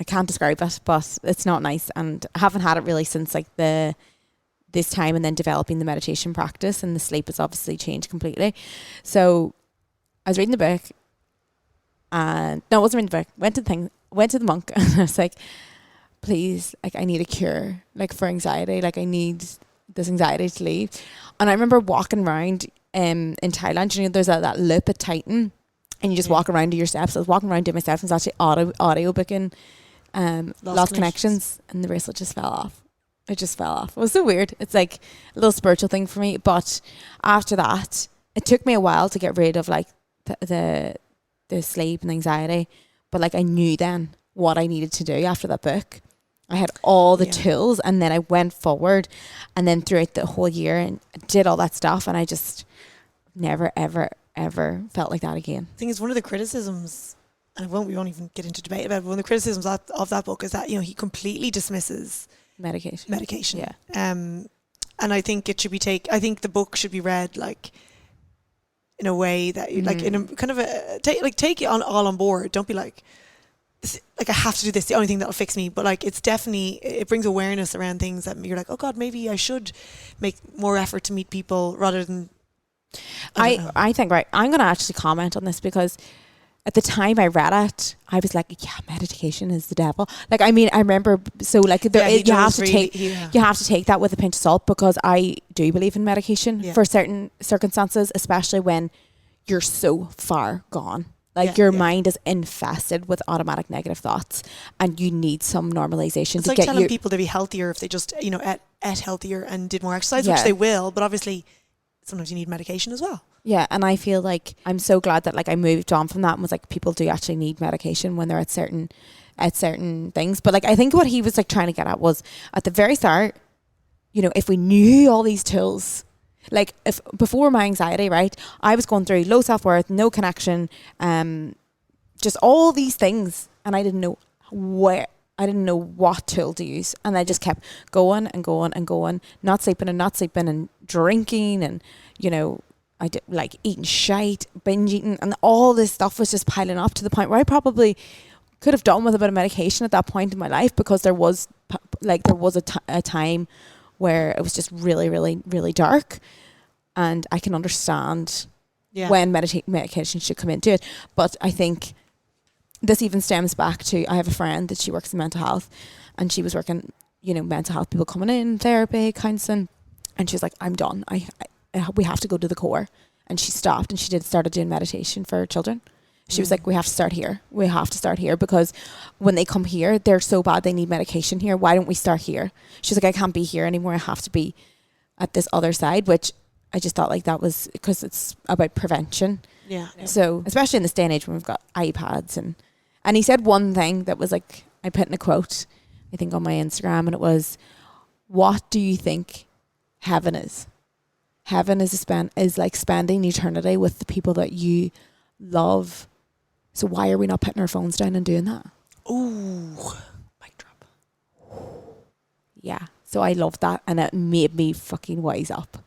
can't describe it, but it's not nice. And I haven't had it really since like this time, and then developing the meditation practice, and the sleep has obviously changed completely. So I was reading the book, and no, I wasn't reading the book. Went to the monk and I was like, please, like I need a cure, like for anxiety, like I need this anxiety to leave. And I remember walking around in Thailand, you know, there's that loop at Titan and you just walk around to your steps. I was walking around doing my steps and was actually audio booking Lost Connections, and the bracelet just fell off. It just fell off. It was so weird. It's like a little spiritual thing for me. But after that, it took me a while to get rid of like the sleep and anxiety. But like I knew then what I needed to do after that book. I had all the tools, and then I went forward, and then throughout the whole year and did all that stuff, and I just never ever felt like that again. I think it's one of the criticisms, and we won't even get into debate about it, but one of the criticisms of that book is that, you know, he completely dismisses medication. Yeah. And I think it should be I think the book should be read like in a way that you like in a kind of take it all on board. Don't be like I have to do this, the only thing that'll fix me. But like it's definitely, it brings awareness around things that you're like, oh God, maybe I should make more effort to meet people rather than I think right. I'm gonna actually comment on this because at the time I read it, I was like, yeah, medication is the devil. Like, I mean, I remember, so like you have to take that with a pinch of salt, because I do believe in medication for certain circumstances, especially when you're so far gone. Like your mind is infested with automatic negative thoughts, and you need some normalization it's to like get telling you. people to be healthier if they just, you know, ate healthier and did more exercise, which they will, but obviously sometimes you need medication as well. Yeah, and I feel like I'm so glad that like I moved on from that and was like, people do actually need medication when they're at certain things. But like I think what he was like trying to get at was at the very start, you know, if we knew all these tools, like if before my anxiety, right, I was going through low self-worth, no connection, just all these things, and I didn't know what tool to use, and I just kept going and going and going, not sleeping and drinking, and you know, I did like eating shite, binge eating, and all this stuff was just piling up to the point where I probably could have done with a bit of medication at that point in my life, because there was a time where it was just really, really, really dark, and I can understand when medication should come into it. But I think this even stems back to, I have a friend that she works in mental health, and she was working, you know, mental health people coming in, therapy, counselling, and she's like, I'm done. We have to go to the core. And she stopped, and she started doing meditation for children. She was like, we have to start here. We have to start here, because when they come here, they're so bad they need medication here. Why don't we start here? She's like, I can't be here anymore. I have to be at this other side, which I just thought like that was because it's about prevention. Yeah. So especially in this day and age when we've got iPads, and he said one thing that was like, I put in a quote, I think on my Instagram, and it was, what do you think heaven is? Heaven is like spending eternity with the people that you love. So why are we not putting our phones down and doing that? Ooh, mic drop. Yeah. So I loved that, and it made me fucking wise up.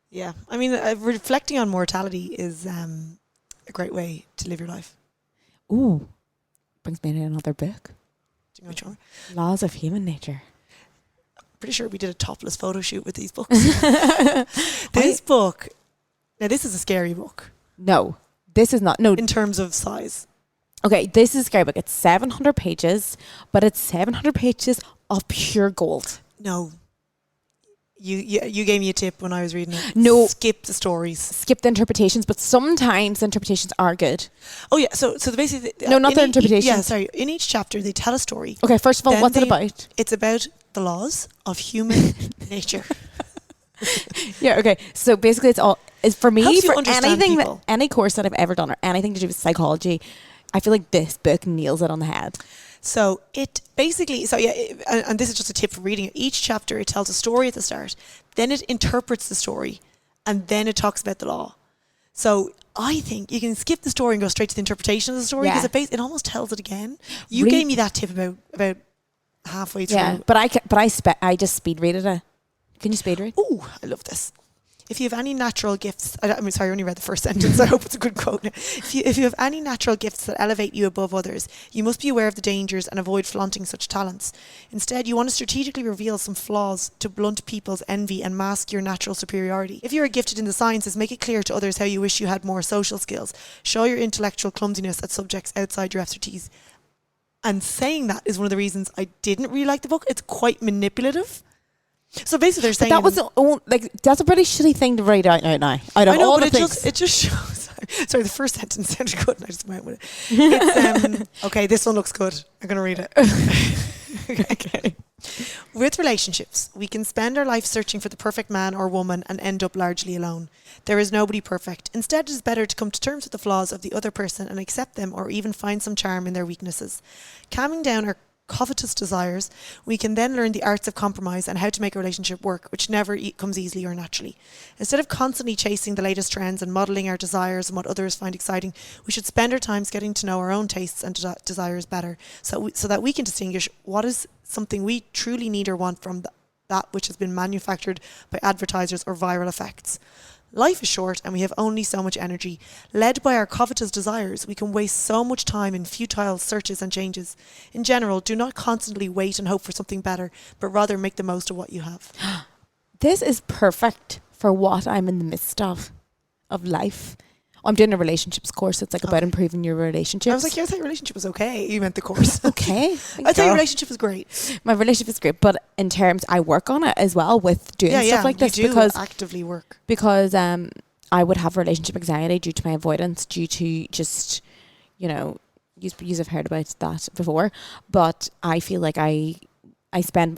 Yeah. I mean, reflecting on mortality is a great way to live your life. Ooh. Brings me to another book. Do you know which one? Laws of Human Nature. Pretty sure we did a topless photo shoot with these books. This book, now this is a scary book. No, this is not. No, in terms of size. Okay, this is a scary book. It's 700 pages, but it's 700 pages of pure gold. No. You gave me a tip when I was reading it. No. Skip the stories. Skip the interpretations, but sometimes the interpretations are good. Oh yeah, so basically... No, not the interpretations. Yeah, sorry. In each chapter, they tell a story. Okay, first of all, what's it about? It's about the laws of human nature. Yeah, okay. So basically it's for me, for anything, any course that I've ever done or anything to do with psychology, I feel like this book nails it on the head. So it basically, and this is just a tip for reading it. Each chapter, it tells a story at the start, then it interprets the story, and then it talks about the law. So I think you can skip the story and go straight to the interpretation of the story, because it almost tells it again. You gave me that tip about halfway through. Yeah, but I just speed read it. Can you speed read? Oh, I love this. If you have any natural gifts, I only read the first sentence. I hope it's a good quote. If you have any natural gifts that elevate you above others, you must be aware of the dangers and avoid flaunting such talents. Instead, you want to strategically reveal some flaws to blunt people's envy and mask your natural superiority. If you are gifted in the sciences, make it clear to others how you wish you had more social skills. Show your intellectual clumsiness at subjects outside your expertise. And saying that is one of the reasons I didn't really like the book. It's quite manipulative. So basically, they're saying that's a pretty shitty thing to write out now. I know, all the things. It just shows. Sorry, the first sentence sounded good, and I just went with it. It's, okay, this one looks good. I'm going to read it. Okay. With relationships, we can spend our life searching for the perfect man or woman and end up largely alone. There is nobody perfect. Instead, it is better to come to terms with the flaws of the other person and accept them, or even find some charm in their weaknesses. Calming down our covetous desires, we can then learn the arts of compromise and how to make a relationship work, which never comes easily or naturally. Instead of constantly chasing the latest trends and modelling our desires and what others find exciting, we should spend our times getting to know our own tastes and desires better, so that we can distinguish what is something we truly need or want from that which has been manufactured by advertisers or viral effects. Life is short and we have only so much energy. Led by our covetous desires, we can waste so much time in futile searches and changes. In general, do not constantly wait and hope for something better, but rather make the most of what you have. This is perfect for what I'm in the midst of life. I'm doing a relationships course. It's like about improving your relationships. I was like, I thought your relationship was okay. You meant the course. Okay. I thought your relationship was great. My relationship is great, but in terms, I work on it as well with doing stuff like this. You do actively work. Because I would have relationship anxiety due to my avoidance, due to just, you know, you have heard about that before, but I feel like I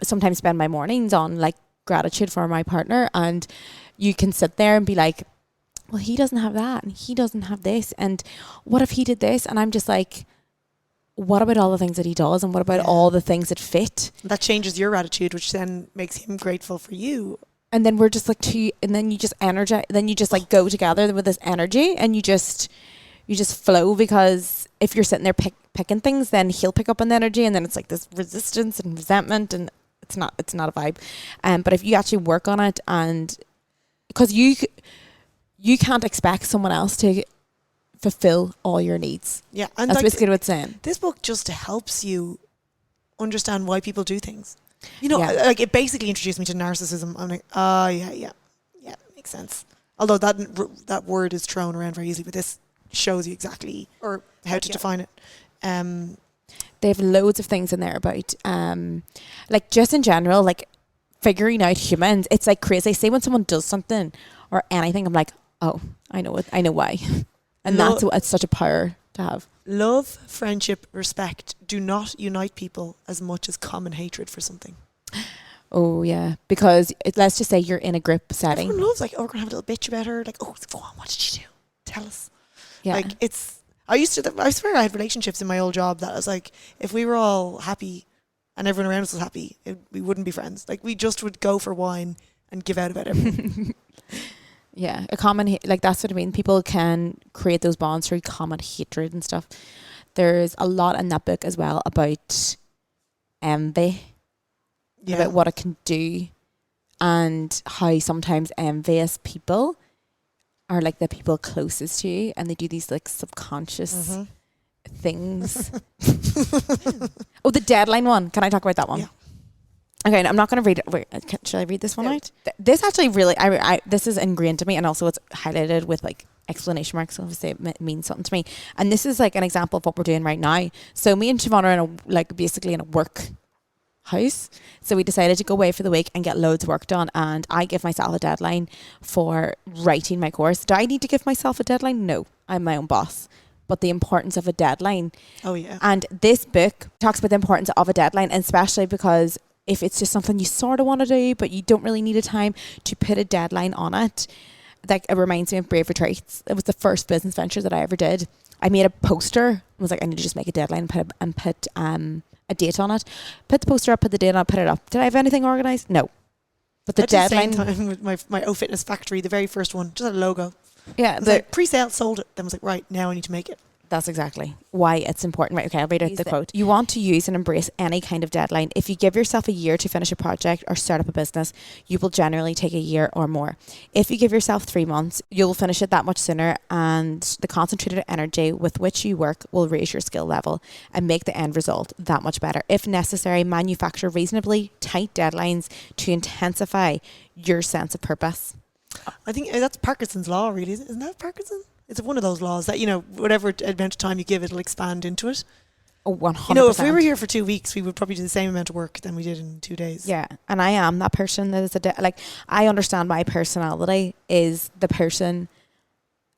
sometimes spend my mornings on like gratitude for my partner, and you can sit there and be like, well, he doesn't have that and he doesn't have this, and what if he did this? And I'm just like, what about all the things that he does, and what about all the things that fit? That changes your attitude, which then makes him grateful for you. And then we're just like and then you just energize, then you just like go together with this energy, and you just flow, because if you're sitting there picking things, then he'll pick up on the energy, and then it's like this resistance and resentment, and it's not a vibe. But if you actually work on it, and because you can't expect someone else to fulfill all your needs. Yeah, and that's like, basically what it's saying. This book just helps you understand why people do things. You know, like it basically introduced me to narcissism. I'm like, oh yeah, makes sense. Although that word is thrown around very easily, but this shows you exactly or how to define it. They have loads of things in there about like just in general, like figuring out humans. It's like crazy. Say when someone does something or anything, I'm like, oh, I know why. And it's such a power to have. Love, friendship, respect do not unite people as much as common hatred for something. Oh yeah, because let's just say you're in a group setting. Everyone loves like, oh, we're gonna have a little bitch about her. Like, oh, go on, what did she do? Tell us. Yeah. Like I swear I had relationships in my old job that was like, if we were all happy and everyone around us was happy, we wouldn't be friends. Like we just would go for wine and give out about everything. Yeah, a common like that's what I mean. People can create those bonds through common hatred and stuff. There's a lot in that book as well about envy, about what it can do, and how sometimes envious people are like the people closest to you, and they do these like subconscious things. Oh, the deadline one. Can I talk about that one? Yeah. Okay, I'm not going to read it. Wait, should I read this one out? This actually really, this is ingrained to me, and also it's highlighted with like exclamation marks. So obviously it means something to me. And this is like an example of what we're doing right now. So me and Siobhan are basically in a work house. So we decided to go away for the week and get loads of work done. And I give myself a deadline for writing my course. Do I need to give myself a deadline? No, I'm my own boss. But the importance of a deadline. Oh yeah. And this book talks about the importance of a deadline, and especially because if it's just something you sort of want to do, but you don't really need a time to put a deadline on it. Like, it reminds me of Brave Retreats. It was the first business venture that I ever did. I made a poster. I was like, I need to just make a deadline and put a date on it. Put the poster up, put the date on it, put it up. Did I have anything organised? No. But the deadline... At the same time with my O Fitness Factory, the very first one, just had a logo. Yeah. The like, pre-sale, sold it. Then I was like, right, now I need to make it. That's exactly why it's important. Right, okay, I'll read out the quote. You want to use and embrace any kind of deadline. If you give yourself a year to finish a project or start up a business, you will generally take a year or more. If you give yourself 3 months, you'll finish it that much sooner, and the concentrated energy with which you work will raise your skill level and make the end result that much better. If necessary, manufacture reasonably tight deadlines to intensify your sense of purpose. I think that's Parkinson's law, really. Isn't that Parkinson? It's one of those laws that, you know, whatever amount of time you give, it'll expand into it. Oh, 100%. You know, if we were here for 2 weeks, we would probably do the same amount of work than we did in 2 days. Yeah, and I am that person that is like, I understand my personality is the person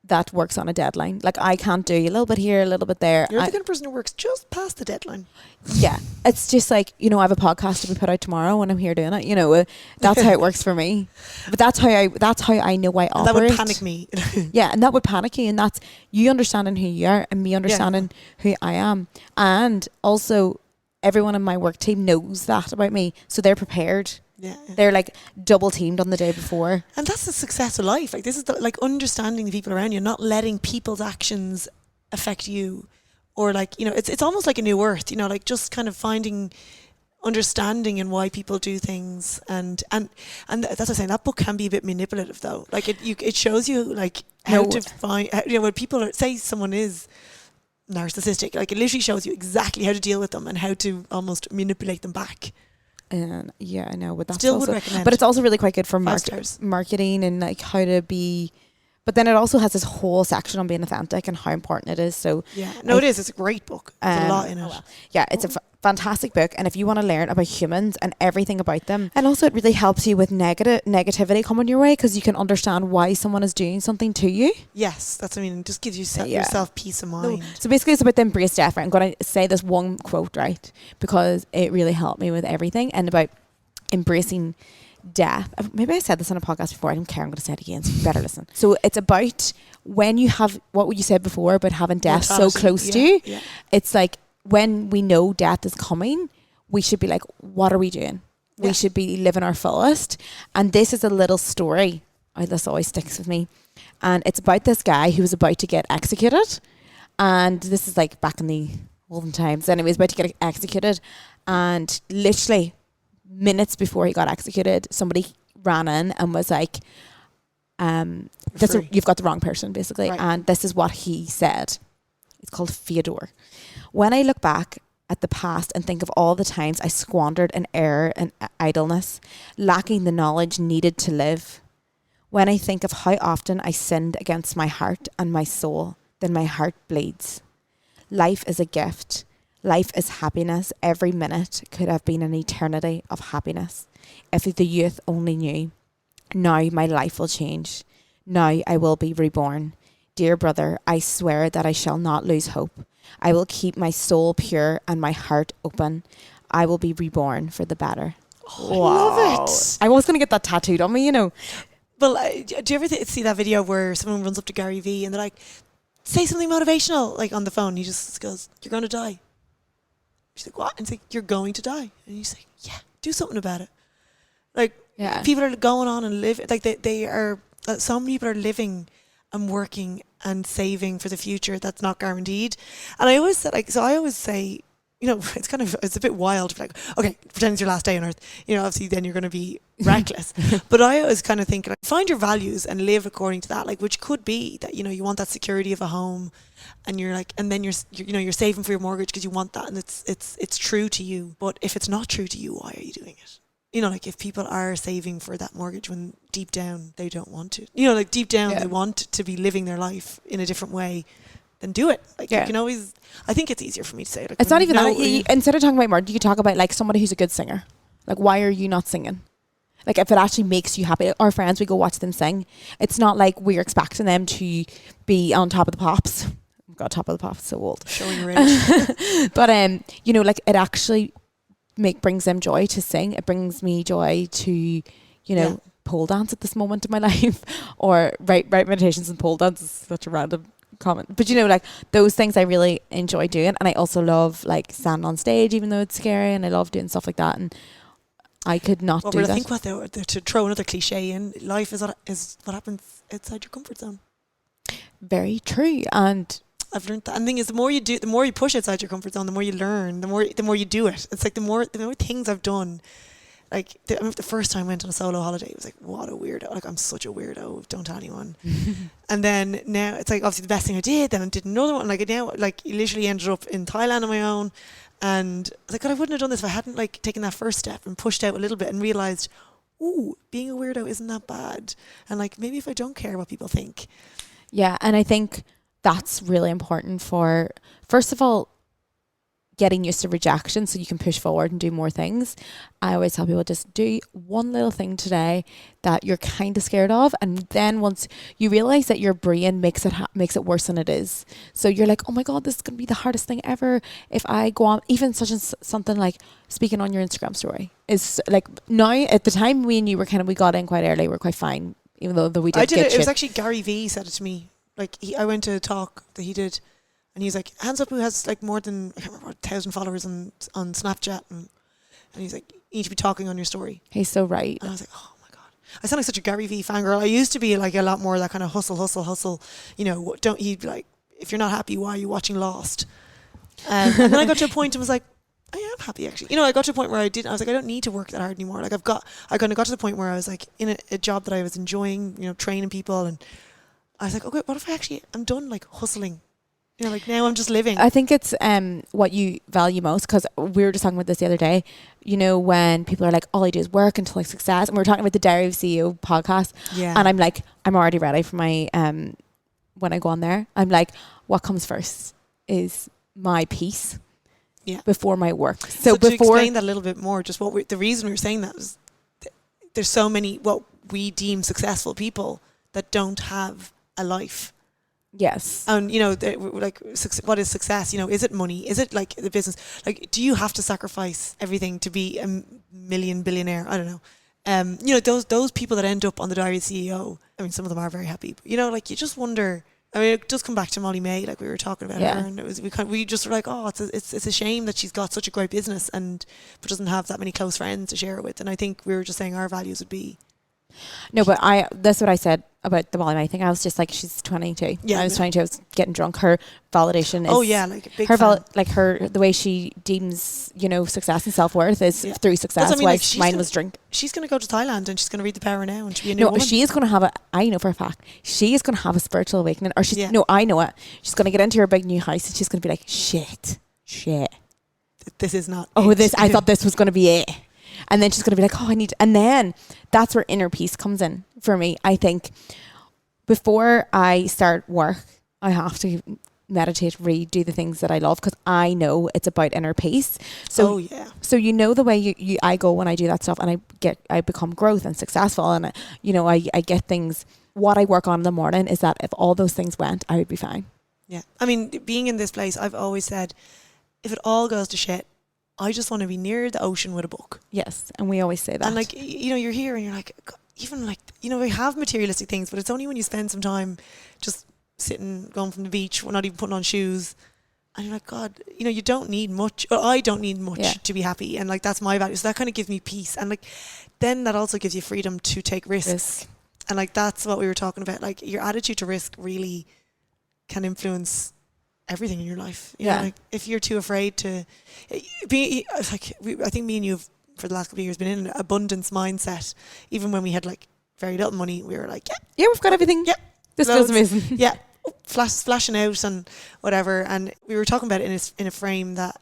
that works on a deadline. Like, I can't do a little bit here, a little bit there. You're the kind of person who works just past the deadline. Yeah, it's just like, you know, I have a podcast to be put out tomorrow when I'm here doing it. You know, that's how it works for me. But that's how I know I operate. That would panic me. Yeah, and that would panic you, and that's you understanding who you are and me understanding who I am, and also everyone in my work team knows that about me, so they're prepared. Yeah. They're like double teamed on the day before. And that's the success of life. Like, this is like understanding the people around you, not letting people's actions affect you. Or like, you know, it's almost like a new earth, you know, like just kind of finding understanding in why people do things. And that's what I'm saying, that book can be a bit manipulative though. Like it shows you like how to find, you know, when people say someone is narcissistic, like it literally shows you exactly how to deal with them and how to almost manipulate them back. And yeah, I know, but that's still also, would recommend. but it's also really quite good for marketing and like how to be. But then it also has this whole section on being authentic and how important it is. So yeah, no, it is. It's a great book. There's a lot in it. Yeah, it's fantastic book, and if you want to learn about humans and everything about them, and also it really helps you with negativity coming your way, because you can understand why someone is doing something to you. Yes, that's what I mean. It just gives you yourself peace of mind. So basically it's about the embrace death. I'm going to say this one quote, right, because it really helped me with everything, and about embracing death. Maybe I said this on a podcast before. I don't care. I'm going to say it again, so you better listen. So it's about when you have what you said before about having death so close to you. Yeah. It's like when we know death is coming, we should be like, what are we doing? Yeah. We should be living our fullest. And this is a little story. This always sticks with me. And it's about this guy who was about to get executed. And this is like back in the olden times. And he was about to get executed. And literally minutes before he got executed, somebody ran in and was like, you've got the wrong person, basically. Right. And this is what he said. It's called Fyodor. When I look back at the past and think of all the times I squandered in error and idleness, lacking the knowledge needed to live, when I think of how often I sinned against my heart and my soul, then my heart bleeds. Life is a gift. Life is happiness. Every minute could have been an eternity of happiness. If the youth only knew. Now my life will change. Now I will be reborn. Dear brother, I swear that I shall not lose hope. I will keep my soul pure and my heart open. I will be reborn for the better. Oh, wow. I love it. I was going to get that tattooed on me, you know. Well, do you ever see that video where someone runs up to Gary Vee and they're like, say something motivational, like on the phone. He just goes, you're going to die. She's like, what? And he's like, you're going to die. And he's like, yeah, do something about it. Like, people are going on and living, like they are, so many people are living and working and saving for the future that's not guaranteed. And I always say, you know, it's a bit wild, like, okay, pretend it's your last day on earth, you know, obviously then you're going to be reckless. But I always kind of think, like, find your values and live according to that, like, which could be that, you know, you want that security of a home, and you're like, and then you're saving for your mortgage because you want that, and it's true to you. But if it's not true to you, why are you doing it? You know, like, if people are saving for that mortgage when deep down they don't want to, you know, like deep down they want to be living their life in a different way, then do it. Like, you can always, I think it's easier for me to say it. Like, it's not even that. Instead of talking about murder, you could talk about like somebody who's a good singer. Like, why are you not singing? Like, if it actually makes you happy. Our friends, we go watch them sing. It's not like we're expecting them to be on Top of the Pops. Oh God, Top of the Pops, so old. Showing your age. But you know, like, it actually brings them joy to sing. It brings me joy to, you know, pole dance at this moment in my life, or write meditations and pole dance is such a random comment. But you know, like, those things I really enjoy doing, and I also love like standing on stage, even though it's scary, and I love doing stuff like that. And I could not do that. I think to throw another cliche in, life is what happens outside your comfort zone. Very true. And I've learned that. And the thing is, the more you do, the more you push outside your comfort zone, the more you learn, the more you do it. It's like the more things I've done. Like, I remember the first time I went on a solo holiday, it was like, what a weirdo. Like, I'm such a weirdo. Don't tell anyone. And then now it's like, obviously the best thing I did. Then I did another one. Like, now, like, literally ended up in Thailand on my own. And I was like, God, I wouldn't have done this if I hadn't, like, taken that first step and pushed out a little bit and realised, ooh, being a weirdo isn't that bad. And like, maybe if I don't care what people think. Yeah, and I think that's really important for, first of all, getting used to rejection so you can push forward and do more things. I always tell people, just do one little thing today that you're kind of scared of, and then once you realize that your brain makes it worse than it is, so you're like, oh my God, this is going to be the hardest thing ever if I go on. Even something like speaking on your Instagram story is like, now at the time we knew we got in quite early, we're quite fine, even though we did. It was actually Gary Vee said it to me. Like, I went to a talk that he did, and he's like, hands up who has like more than, I can't remember, 1,000 followers on Snapchat, and he's like, you need to be talking on your story. He's so right. And I was like, oh my God, I sound like such a Gary Vee fangirl. I used to be like a lot more that kind of hustle. You know, he'd be like, if you're not happy, why are you watching Lost? And then I got to a point and was like, I am happy actually. You know, I got to a point where I was like, I don't need to work that hard anymore. Like, I kind of got to the point where I was like in a job that I was enjoying, you know, training people, and I was like, okay, what if I'm done like hustling? You know, like, now I'm just living. I think it's what you value most, because we were just talking about this the other day. You know, when people are like, all I do is work until like success, and we were talking about the Diary of CEO podcast. Yeah. And I'm like, I'm already ready for my when I go on there. I'm like, what comes first is my peace. Yeah. before my work. So to before explain that a little bit more, just the reason we were saying that was there's so many what we deem successful people that don't have a life. yes. And you know, like, what is success? You know, is it money? Is it like the business? Like, do you have to sacrifice everything to be a million billionaire? I don't know. You know, those people that end up on the Diary of the CEO. I mean, some of them are very happy, but you know, like, you just wonder. I mean, it does come back to Molly May, like we were talking about her, and it was we just were like, oh, it's a shame that she's got such a great business but doesn't have that many close friends to share it with. And I think we were just saying our values would be. No, but that's what I said about the Molly May thing. I was just like, she's 22. Yeah, I was 22. I was getting drunk. Her validation is. Oh yeah, like a big her fan. the way she deems, you know, success and self-worth is through success. I mean, Like, mine was drink. She's going to go to Thailand and she's going to read The Power Now and she'll be a new woman. She is going to have I know for a fact, she is going to have a spiritual awakening. Or I know it. She's going to get into her big new house and she's going to be like, shit. This is not. I thought this was going to be it. And then she's going to be like, and then that's where inner peace comes in for me. I think before I start work, I have to meditate, read, do the things that I love, because I know it's about inner peace. So, so you know, the way I go when I do that stuff, and I become growth and successful, and I get things. What I work on in the morning is that if all those things went, I would be fine. Yeah. I mean, being in this place, I've always said, if it all goes to shit, I just want to be near the ocean with a book. Yes, and we always say that. And like, you know, you're here and you're like, even like, you know, we have materialistic things, but it's only when you spend some time just sitting, going from the beach, we're not even putting on shoes, and you're like, God, you know, you don't need much, or I don't need much to be happy, and like, that's my value. So that kind of gives me peace, and like, then that also gives you freedom to take risks. And like, that's what we were talking about. Like, your attitude to risk really can influence everything in your life. You know, like, if you're too afraid to be, like, I think me and you have, for the last couple of years, been in an abundance mindset. Even when we had like very little money, we were like, we've got everything. This feels amazing. Flashing out and whatever. And we were talking about it in a frame that,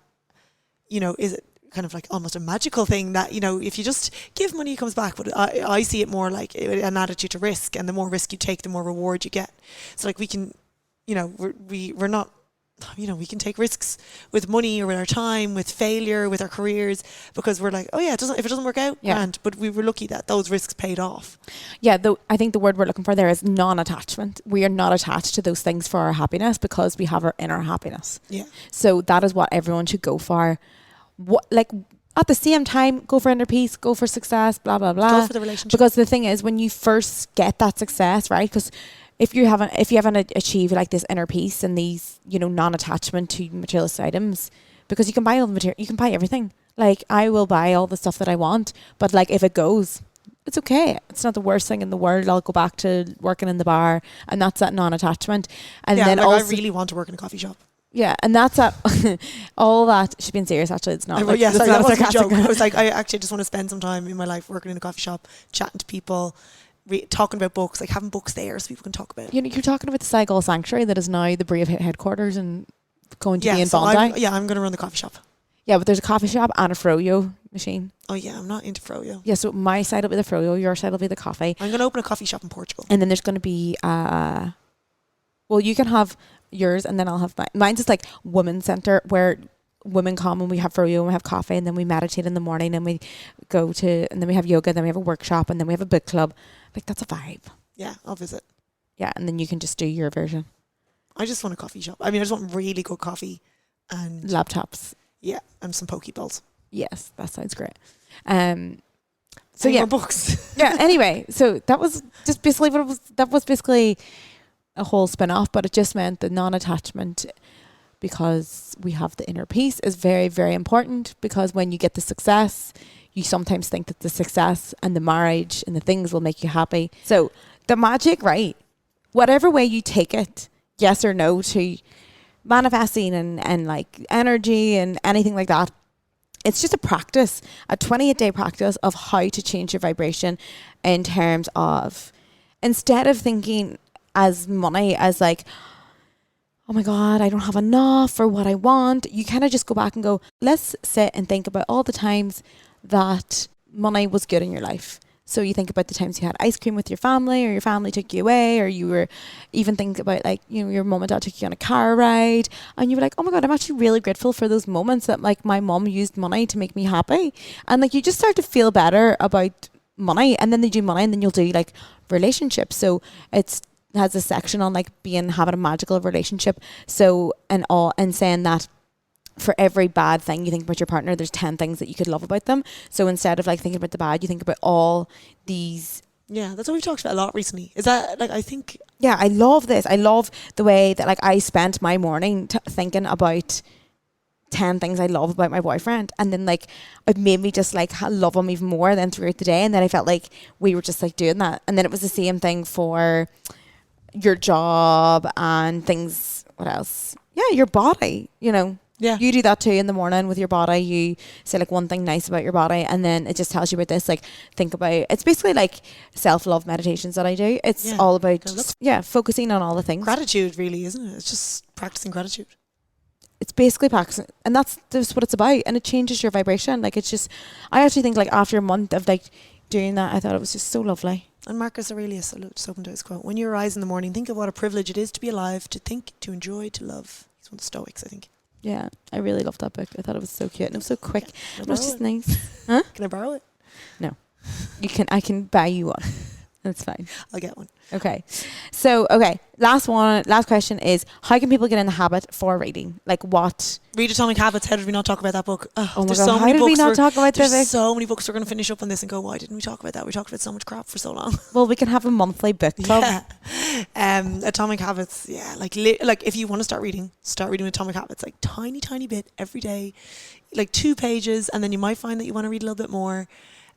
you know, is it kind of like almost a magical thing that, you know, if you just give money, it comes back. But I see it more like an attitude to risk, and the more risk you take, the more reward you get. So like, we can, you know, we're not, you know, we can take risks with money or with our time, with failure, with our careers, because we're like, if it doesn't work out, grand. But we were lucky that those risks paid off. Yeah, though I think the word we're looking for there is non-attachment. We are not attached to those things for our happiness, because we have our inner happiness. Yeah. So that is what everyone should go for. Like, at the same time, go for inner peace, go for success, blah blah blah. Go for the relationship. Because the thing is, when you first get that success, right? Because if you haven't achieved like this inner peace and these, you know, non-attachment to materialist items, because you can buy all the material, you can buy everything. Like, I will buy all the stuff that I want, but like, if it goes, it's okay. It's not the worst thing in the world. I'll go back to working in the bar, and that's that non-attachment. And then like, also, I really want to work in a coffee shop. Yeah, and that's all that. She's being serious, actually. It's not. Like, that was a joke. I was like, I actually just want to spend some time in my life working in a coffee shop, chatting to people, talking about books, like having books there so people can talk about it. You know, you're talking about the Saigal Sanctuary that is now the Brave headquarters and going to be in Bondi. I'm going to run the coffee shop. Yeah, but there's a coffee shop and a froyo machine. Oh yeah, I'm not into froyo. Yeah, so my side will be the froyo, your side will be the coffee. I'm going to open a coffee shop in Portugal. And then there's going to be, well, you can have yours and then I'll have mine. Mine's just like women's centre, where women come and we have froyo and we have coffee, and then we meditate in the morning, and we go to, and then we have yoga, and then we have a workshop, and then we have a book club. Like, that's a vibe. Yeah, I'll visit. Yeah, and then you can just do your version. I just want a coffee shop. I mean, I just want really good coffee and laptops. Yeah, and some pokeballs. Yes, that sounds great. So more books. Yeah. Anyway, so that was just basically what it was. That was basically a whole spin off, but it just meant the non-attachment, because we have the inner peace, is very, very important. Because when you get the success, you sometimes think that the success and the marriage and the things will make you happy. So the magic, right? Whatever way you take it, yes or no, to manifesting and like energy and anything like that, it's just a practice, a 28-day practice of how to change your vibration in terms of, instead of thinking as money as like, oh my God, I don't have enough for what I want, you kind of just go back and go, let's sit and think about all the times that money was good in your life. So you think about the times you had ice cream with your family, or your family took you away, or you were even think about like, you know, your mum and dad took you on a car ride, and you were like, oh my God, I'm actually really grateful for those moments that like my mum used money to make me happy. And like you just start to feel better about money, and then they do money, and then you'll do like relationships. So it has a section on like having a magical relationship. So and saying that for every bad thing you think about your partner, there's 10 things that you could love about them. So instead of like thinking about the bad, you think about all these. Yeah, that's what we've talked about a lot recently. Is that like, I think. Yeah, I love this. I love the way that like I spent my morning thinking about 10 things I love about my boyfriend, and then like it made me just like love him even more then throughout the day, and then I felt like we were just like doing that. And then it was the same thing for your job and things. What else? Yeah, your body, you know. Yeah. You do that too in the morning with your body. You say like one thing nice about your body, and then it just tells you about this. Like think about, it's basically like self-love meditations that I do. It's all about focusing on all the things. Gratitude really, isn't it? It's just practicing gratitude. It's basically practicing, and that's what it's about, and it changes your vibration. Like it's just, I actually think like after a month of like doing that, I thought it was just so lovely. And Marcus Aurelius, I just opened his quote: when you rise in the morning, think of what a privilege it is to be alive, to think, to enjoy, to love. He's one of the Stoics, I think. Yeah, I really loved that book. I thought it was so cute and it was so quick. It was just it? nice. Huh? Can I borrow it? No. You can. I can buy you one. That's fine. I'll get one. Okay. So, last question is, how can people get in the habit for reading? Like what? Read Atomic Habits. How did we not talk about that book? Oh my God, how did we not talk about that book? There's so many books we're going to finish up on this and go, why didn't we talk about that? We talked about so much crap for so long. Well, we can have a monthly book club. Yeah. Atomic Habits. Yeah. Like if you want to start reading Atomic Habits, like tiny bit every day, like 2 pages. And then you might find that you want to read a little bit more.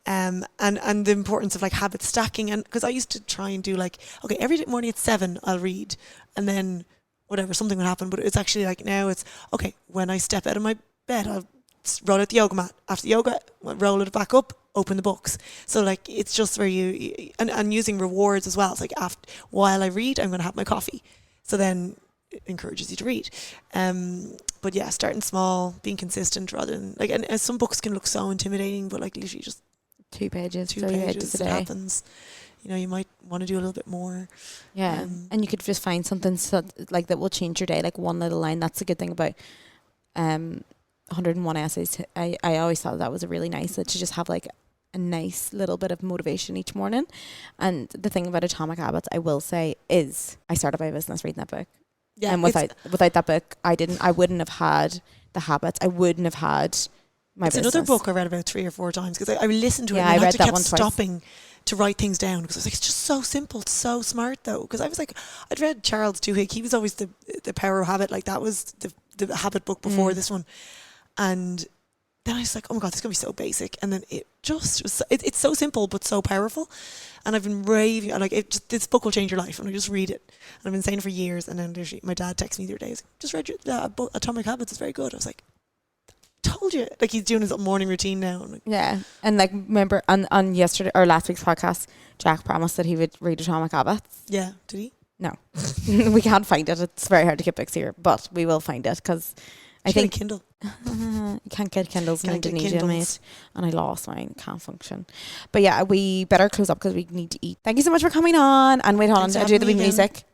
And the importance of like habit stacking, and because I used to try and do like, okay, every morning at 7 I'll read, and then whatever, something would happen, but it's actually like now it's okay, when I step out of my bed I'll roll out the yoga mat, after the yoga roll it back up, open the books. So like it's just where you and using rewards as well. It's like while I read I'm going to have my coffee, so then it encourages you to read. But yeah, starting small, being consistent rather than like, and some books can look so intimidating, but like literally just 2 pages, 2 pages, it happens. You know, you might want to do a little bit more. Yeah, and you could just find something like that will change your day, like one little line. That's a good thing about 101 essays. I always thought that was a really nice, to just have like a nice little bit of motivation each morning. And the thing about Atomic Habits, I will say, is I started my business reading that book. Yeah, and without that book, I wouldn't have had the habits. I wouldn't have had my business. It's another book I read about 3 or 4 times because I listened to it and I had to keep stopping twice to write things down because I was like, it's just so simple, it's so smart though. Because I was like, I'd read Charles Duhigg, he was always the Power of Habit, like that was the habit book before this one, and then I was like, oh my God, this is gonna be so basic, and then it just was. It's so simple but so powerful, and I've been raving like this book will change your life, and I just read it, and I've been saying it for years. And then my dad texted me the other day, he's like, just read that book, Atomic Habits, it's very good. I was like, told you. Like he's doing his morning routine now. Like, yeah, and like remember on yesterday or last week's podcast, Jack promised that he would read Atomic Habits. Yeah, did he? No, we can't find it. It's very hard to get books here, but we will find it because I think Kindle. You can't get Kindles in Indonesia, mate. And I lost mine. Can't function. But yeah, we better close up because we need to eat. Thank you so much for coming on. And wait, hold on. I do the music.